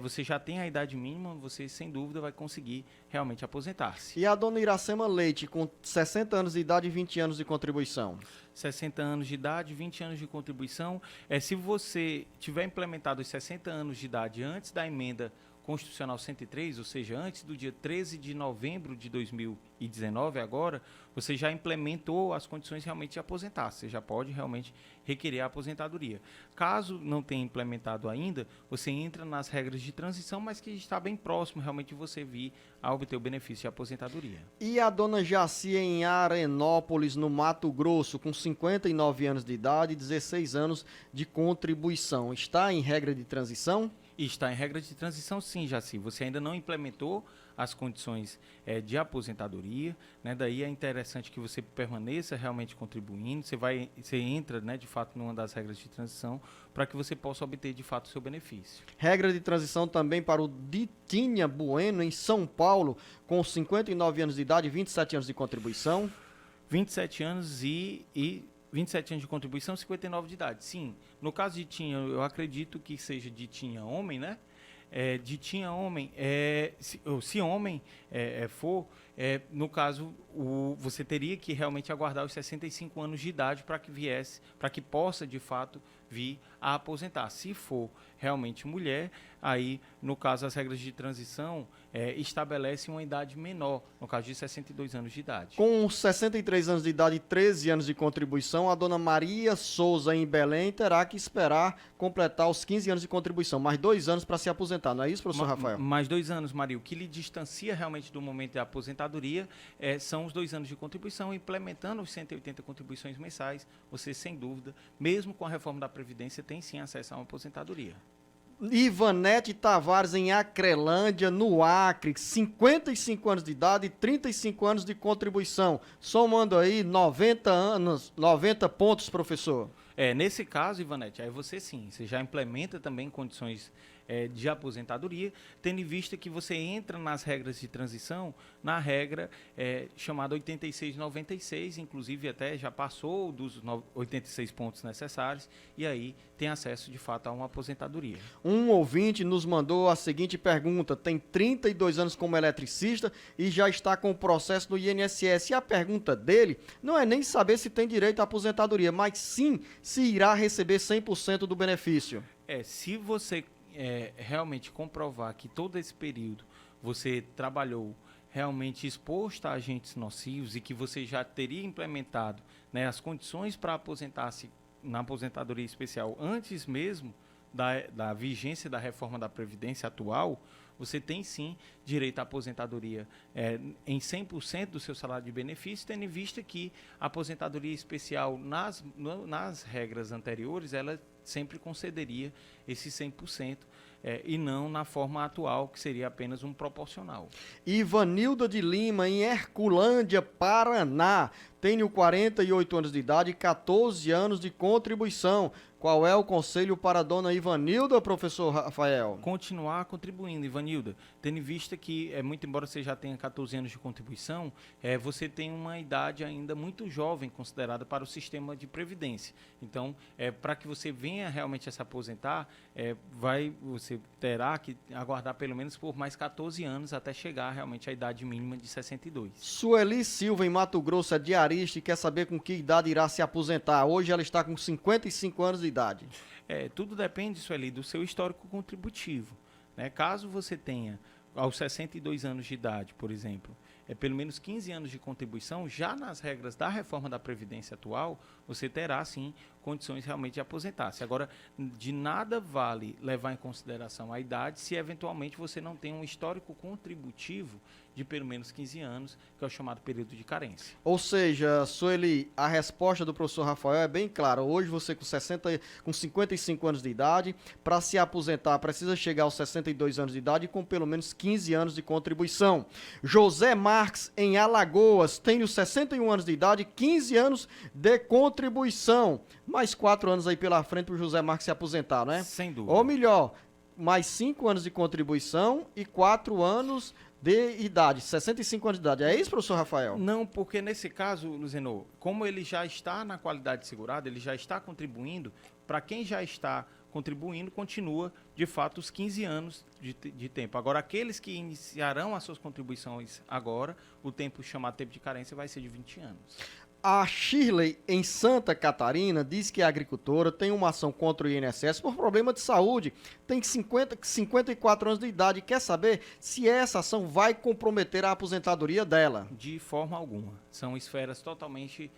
você já tem a idade mínima, você sem dúvida vai conseguir realmente aposentar-se. E a Dona Iracema Leite, com 60 anos de idade e 20 anos de contribuição? 60 anos de idade, 20 anos de contribuição. Se você tiver implementado os 60 anos de idade antes da emenda Constitucional 103, ou seja, antes do dia 13 de novembro de 2019, agora, você já implementou as condições realmente de aposentar. Você já pode realmente requerer a aposentadoria. Caso não tenha implementado ainda, você entra nas regras de transição, mas que está bem próximo realmente de você vir a obter o benefício de aposentadoria. E a Dona Jaci em Arenópolis, no Mato Grosso, com 59 anos de idade e 16 anos de contribuição, está em regra de transição? E está em regra de transição, sim, Jaci. Você ainda não implementou as condições de aposentadoria, né? Daí é interessante que você permaneça realmente contribuindo. Você entra, né, de fato, numa das regras de transição para que você possa obter, de fato, o seu benefício. Regra de transição também para o Ditinha Bueno, em São Paulo, com 59 anos de idade e 27 anos de contribuição. 27 anos e 27 anos de contribuição, 59 de idade. Sim, no caso de Tinha, eu acredito que seja de Tinha homem, né? De Tinha homem, se homem for, no caso, você teria que realmente aguardar os 65 anos de idade para que possa, de fato, vir a aposentar. Se for realmente mulher, aí no caso, as regras de transição estabelecem uma idade menor, no caso de 62 anos de idade. Com 63 anos de idade e 13 anos de contribuição, a dona Maria Souza, em Belém, terá que esperar completar os 15 anos de contribuição, mais 2 anos para se aposentar, não é isso, professor Rafael? Mais 2 anos, Maria. O que lhe distancia realmente do momento da aposentadoria são os 2 anos de contribuição. Implementando os 180 contribuições mensais, você, sem dúvida, mesmo com a reforma da Previdência, tem sim acesso a uma aposentadoria. Ivanete Tavares, em Acrelândia, no Acre, 55 anos de idade e 35 anos de contribuição, somando aí 90 anos, 90 pontos, professor. Nesse caso, Ivanete, aí você já implementa também condições de aposentadoria, tendo em vista que você entra nas regras de transição, na regra chamada 8696, inclusive até já passou dos 86 pontos necessários, e aí tem acesso de fato a uma aposentadoria. Um ouvinte nos mandou a seguinte pergunta: tem 32 anos como eletricista e já está com o processo no INSS. E a pergunta dele não é nem saber se tem direito à aposentadoria, mas sim se irá receber 100% do benefício. Se você realmente comprovar que todo esse período você trabalhou realmente exposto a agentes nocivos e que você já teria implementado, né, as condições para aposentar-se na aposentadoria especial antes mesmo da vigência da reforma da Previdência atual, você tem sim direito à aposentadoria em 100% do seu salário de benefício, tendo em vista que a aposentadoria especial nas regras anteriores, ela sempre concederia esse 100%, e não na forma atual, que seria apenas um proporcional. Ivanilda de Lima, em Herculândia, Paraná. Tenho 48 anos de idade e 14 anos de contribuição. Qual é o conselho para a dona Ivanilda, professor Rafael? Continuar contribuindo, Ivanilda, tendo em vista que, muito embora você já tenha 14 anos de contribuição, você tem uma idade ainda muito jovem considerada para o sistema de previdência. Então, para que você venha realmente a se aposentar, você terá que aguardar pelo menos por mais 14 anos até chegar realmente à idade mínima de 62. Sueli Silva, em Mato Grosso, é diarista e quer saber com que idade irá se aposentar. Hoje ela está com 55 anos de idade. Tudo depende, Sueli, do seu histórico contributivo, né? Caso você tenha, aos 62 anos de idade, por exemplo, pelo menos 15 anos de contribuição, já nas regras da reforma da Previdência atual, você terá, sim, condições realmente de aposentar-se. Agora, de nada vale levar em consideração a idade se, eventualmente, você não tem um histórico contributivo de pelo menos 15 anos, que é o chamado período de carência. Ou seja, Sueli, a resposta do professor Rafael é bem clara. Hoje você com 55 anos de idade, para se aposentar precisa chegar aos 62 anos de idade e com pelo menos 15 anos de contribuição. José Marques, em Alagoas, tenho 61 anos de idade, 15 anos de contribuição. Mais 4 anos aí pela frente para o José Marques se aposentar, né? Sem dúvida. Ou melhor, mais 5 anos de contribuição e 4 anos de idade, 65 anos de idade. É isso, professor Rafael? Não, porque nesse caso, Luzenor, como ele já está na qualidade segurada, ele já está contribuindo, para quem já está contribuindo, continua, de fato, os 15 anos de tempo. Agora, aqueles que iniciarão as suas contribuições agora, o tempo chamado tempo de carência vai ser de 20 anos. A Shirley, em Santa Catarina, diz que é agricultora, tem uma ação contra o INSS por problema de saúde, tem 54 anos de idade e quer saber se essa ação vai comprometer a aposentadoria dela. De forma alguma. São esferas totalmente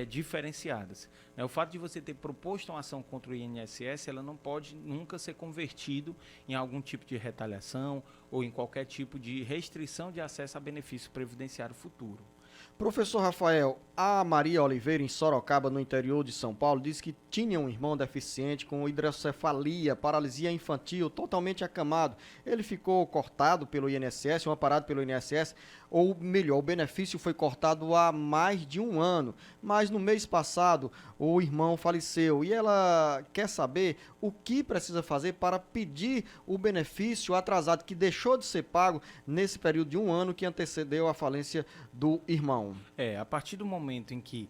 diferenciadas. O fato de você ter proposto uma ação contra o INSS, ela não pode nunca ser convertido em algum tipo de retaliação ou em qualquer tipo de restrição de acesso a benefício previdenciário futuro. Professor Rafael, a Maria Oliveira, em Sorocaba, no interior de São Paulo, disse que tinha um irmão deficiente com hidrocefalia, paralisia infantil, totalmente acamado. Ele ficou cortado pelo INSS, amparado pelo INSS, ou melhor, o benefício foi cortado há mais de um ano. Mas no mês passado, o irmão faleceu e ela quer saber o que precisa fazer para pedir o benefício atrasado, que deixou de ser pago nesse período de um ano que antecedeu a falência do irmão. A partir do momento em que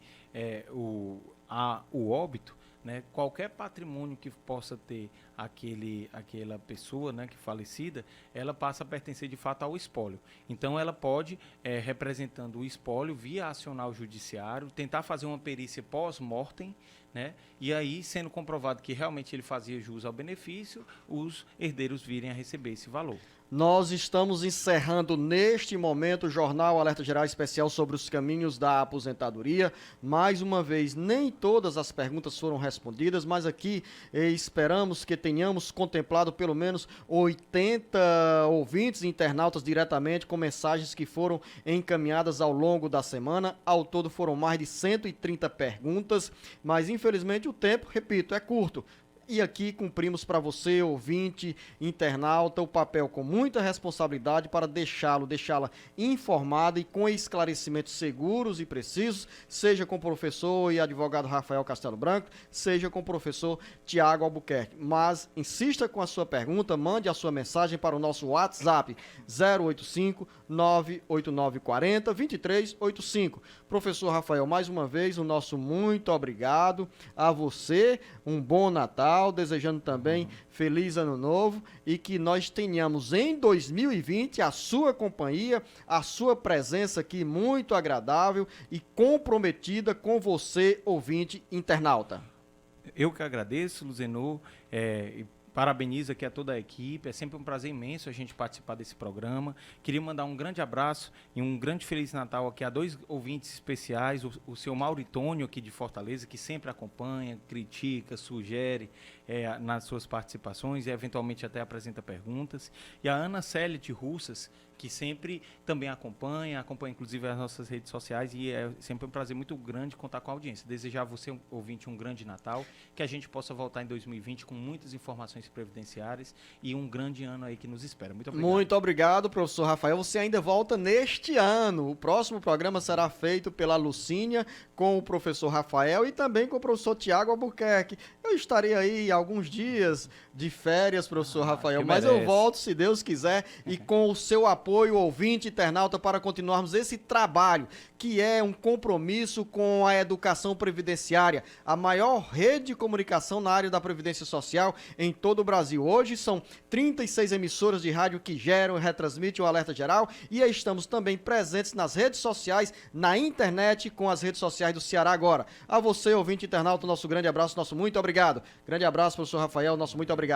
há o óbito, né, qualquer patrimônio que possa ter aquela pessoa, né, que falecida, ela passa a pertencer de fato ao espólio. Então ela pode, representando o espólio, via acionar o judiciário, tentar fazer uma perícia pós-mortem, né? E aí, sendo comprovado que realmente ele fazia jus ao benefício, os herdeiros virem a receber esse valor. Nós estamos encerrando neste momento o Jornal Alerta Geral Especial sobre os caminhos da aposentadoria. Mais uma vez, nem todas as perguntas foram respondidas, mas aqui esperamos que tenhamos contemplado pelo menos 80 ouvintes e internautas diretamente com mensagens que foram encaminhadas ao longo da semana. Ao todo foram mais de 130 perguntas, mas infelizmente o tempo, repito, é curto. E aqui cumprimos para você, ouvinte, internauta, o papel com muita responsabilidade para deixá-la informada e com esclarecimentos seguros e precisos, seja com o professor e advogado Rafael Castelo Branco, seja com o professor Tiago Albuquerque. Mas insista com a sua pergunta, mande a sua mensagem para o nosso WhatsApp 085 98940 2385. Professor Rafael, mais uma vez, o nosso muito obrigado a você, um bom Natal, desejando também feliz Ano Novo e que nós tenhamos em 2020 a sua companhia, a sua presença aqui muito agradável e comprometida com você, ouvinte internauta. Eu que agradeço, Luzenor, e parabenizo aqui a toda a equipe, é sempre um prazer imenso a gente participar desse programa. Queria mandar um grande abraço e um grande Feliz Natal aqui a dois ouvintes especiais, o seu Mauritônio aqui de Fortaleza, que sempre acompanha, critica, sugere nas suas participações e eventualmente até apresenta perguntas, e a Ana Célia de Russas, que sempre também acompanha inclusive as nossas redes sociais, e é sempre um prazer muito grande contar com a audiência. Desejar a você, ouvinte, um grande Natal, que a gente possa voltar em 2020 com muitas informações previdenciárias e um grande ano aí que nos espera. Muito obrigado. Muito obrigado, professor Rafael. Você ainda volta neste ano. O próximo programa será feito pela Lucínia, com o professor Rafael e também com o professor Tiago Albuquerque. Eu estarei aí alguns dias de férias, professor Rafael, mas eu volto, se Deus quiser, e com o seu apoio, ouvinte, internauta, para continuarmos esse trabalho, que é um compromisso com a educação previdenciária, a maior rede de comunicação na área da previdência social em todo o Brasil. Hoje são 36 emissoras de rádio que geram e retransmitem o Alerta Geral, e estamos também presentes nas redes sociais, na internet, com as redes sociais do Ceará Agora. A você, ouvinte internauta, nosso grande abraço, nosso muito obrigado. Grande abraço, professor Rafael, nosso muito obrigado.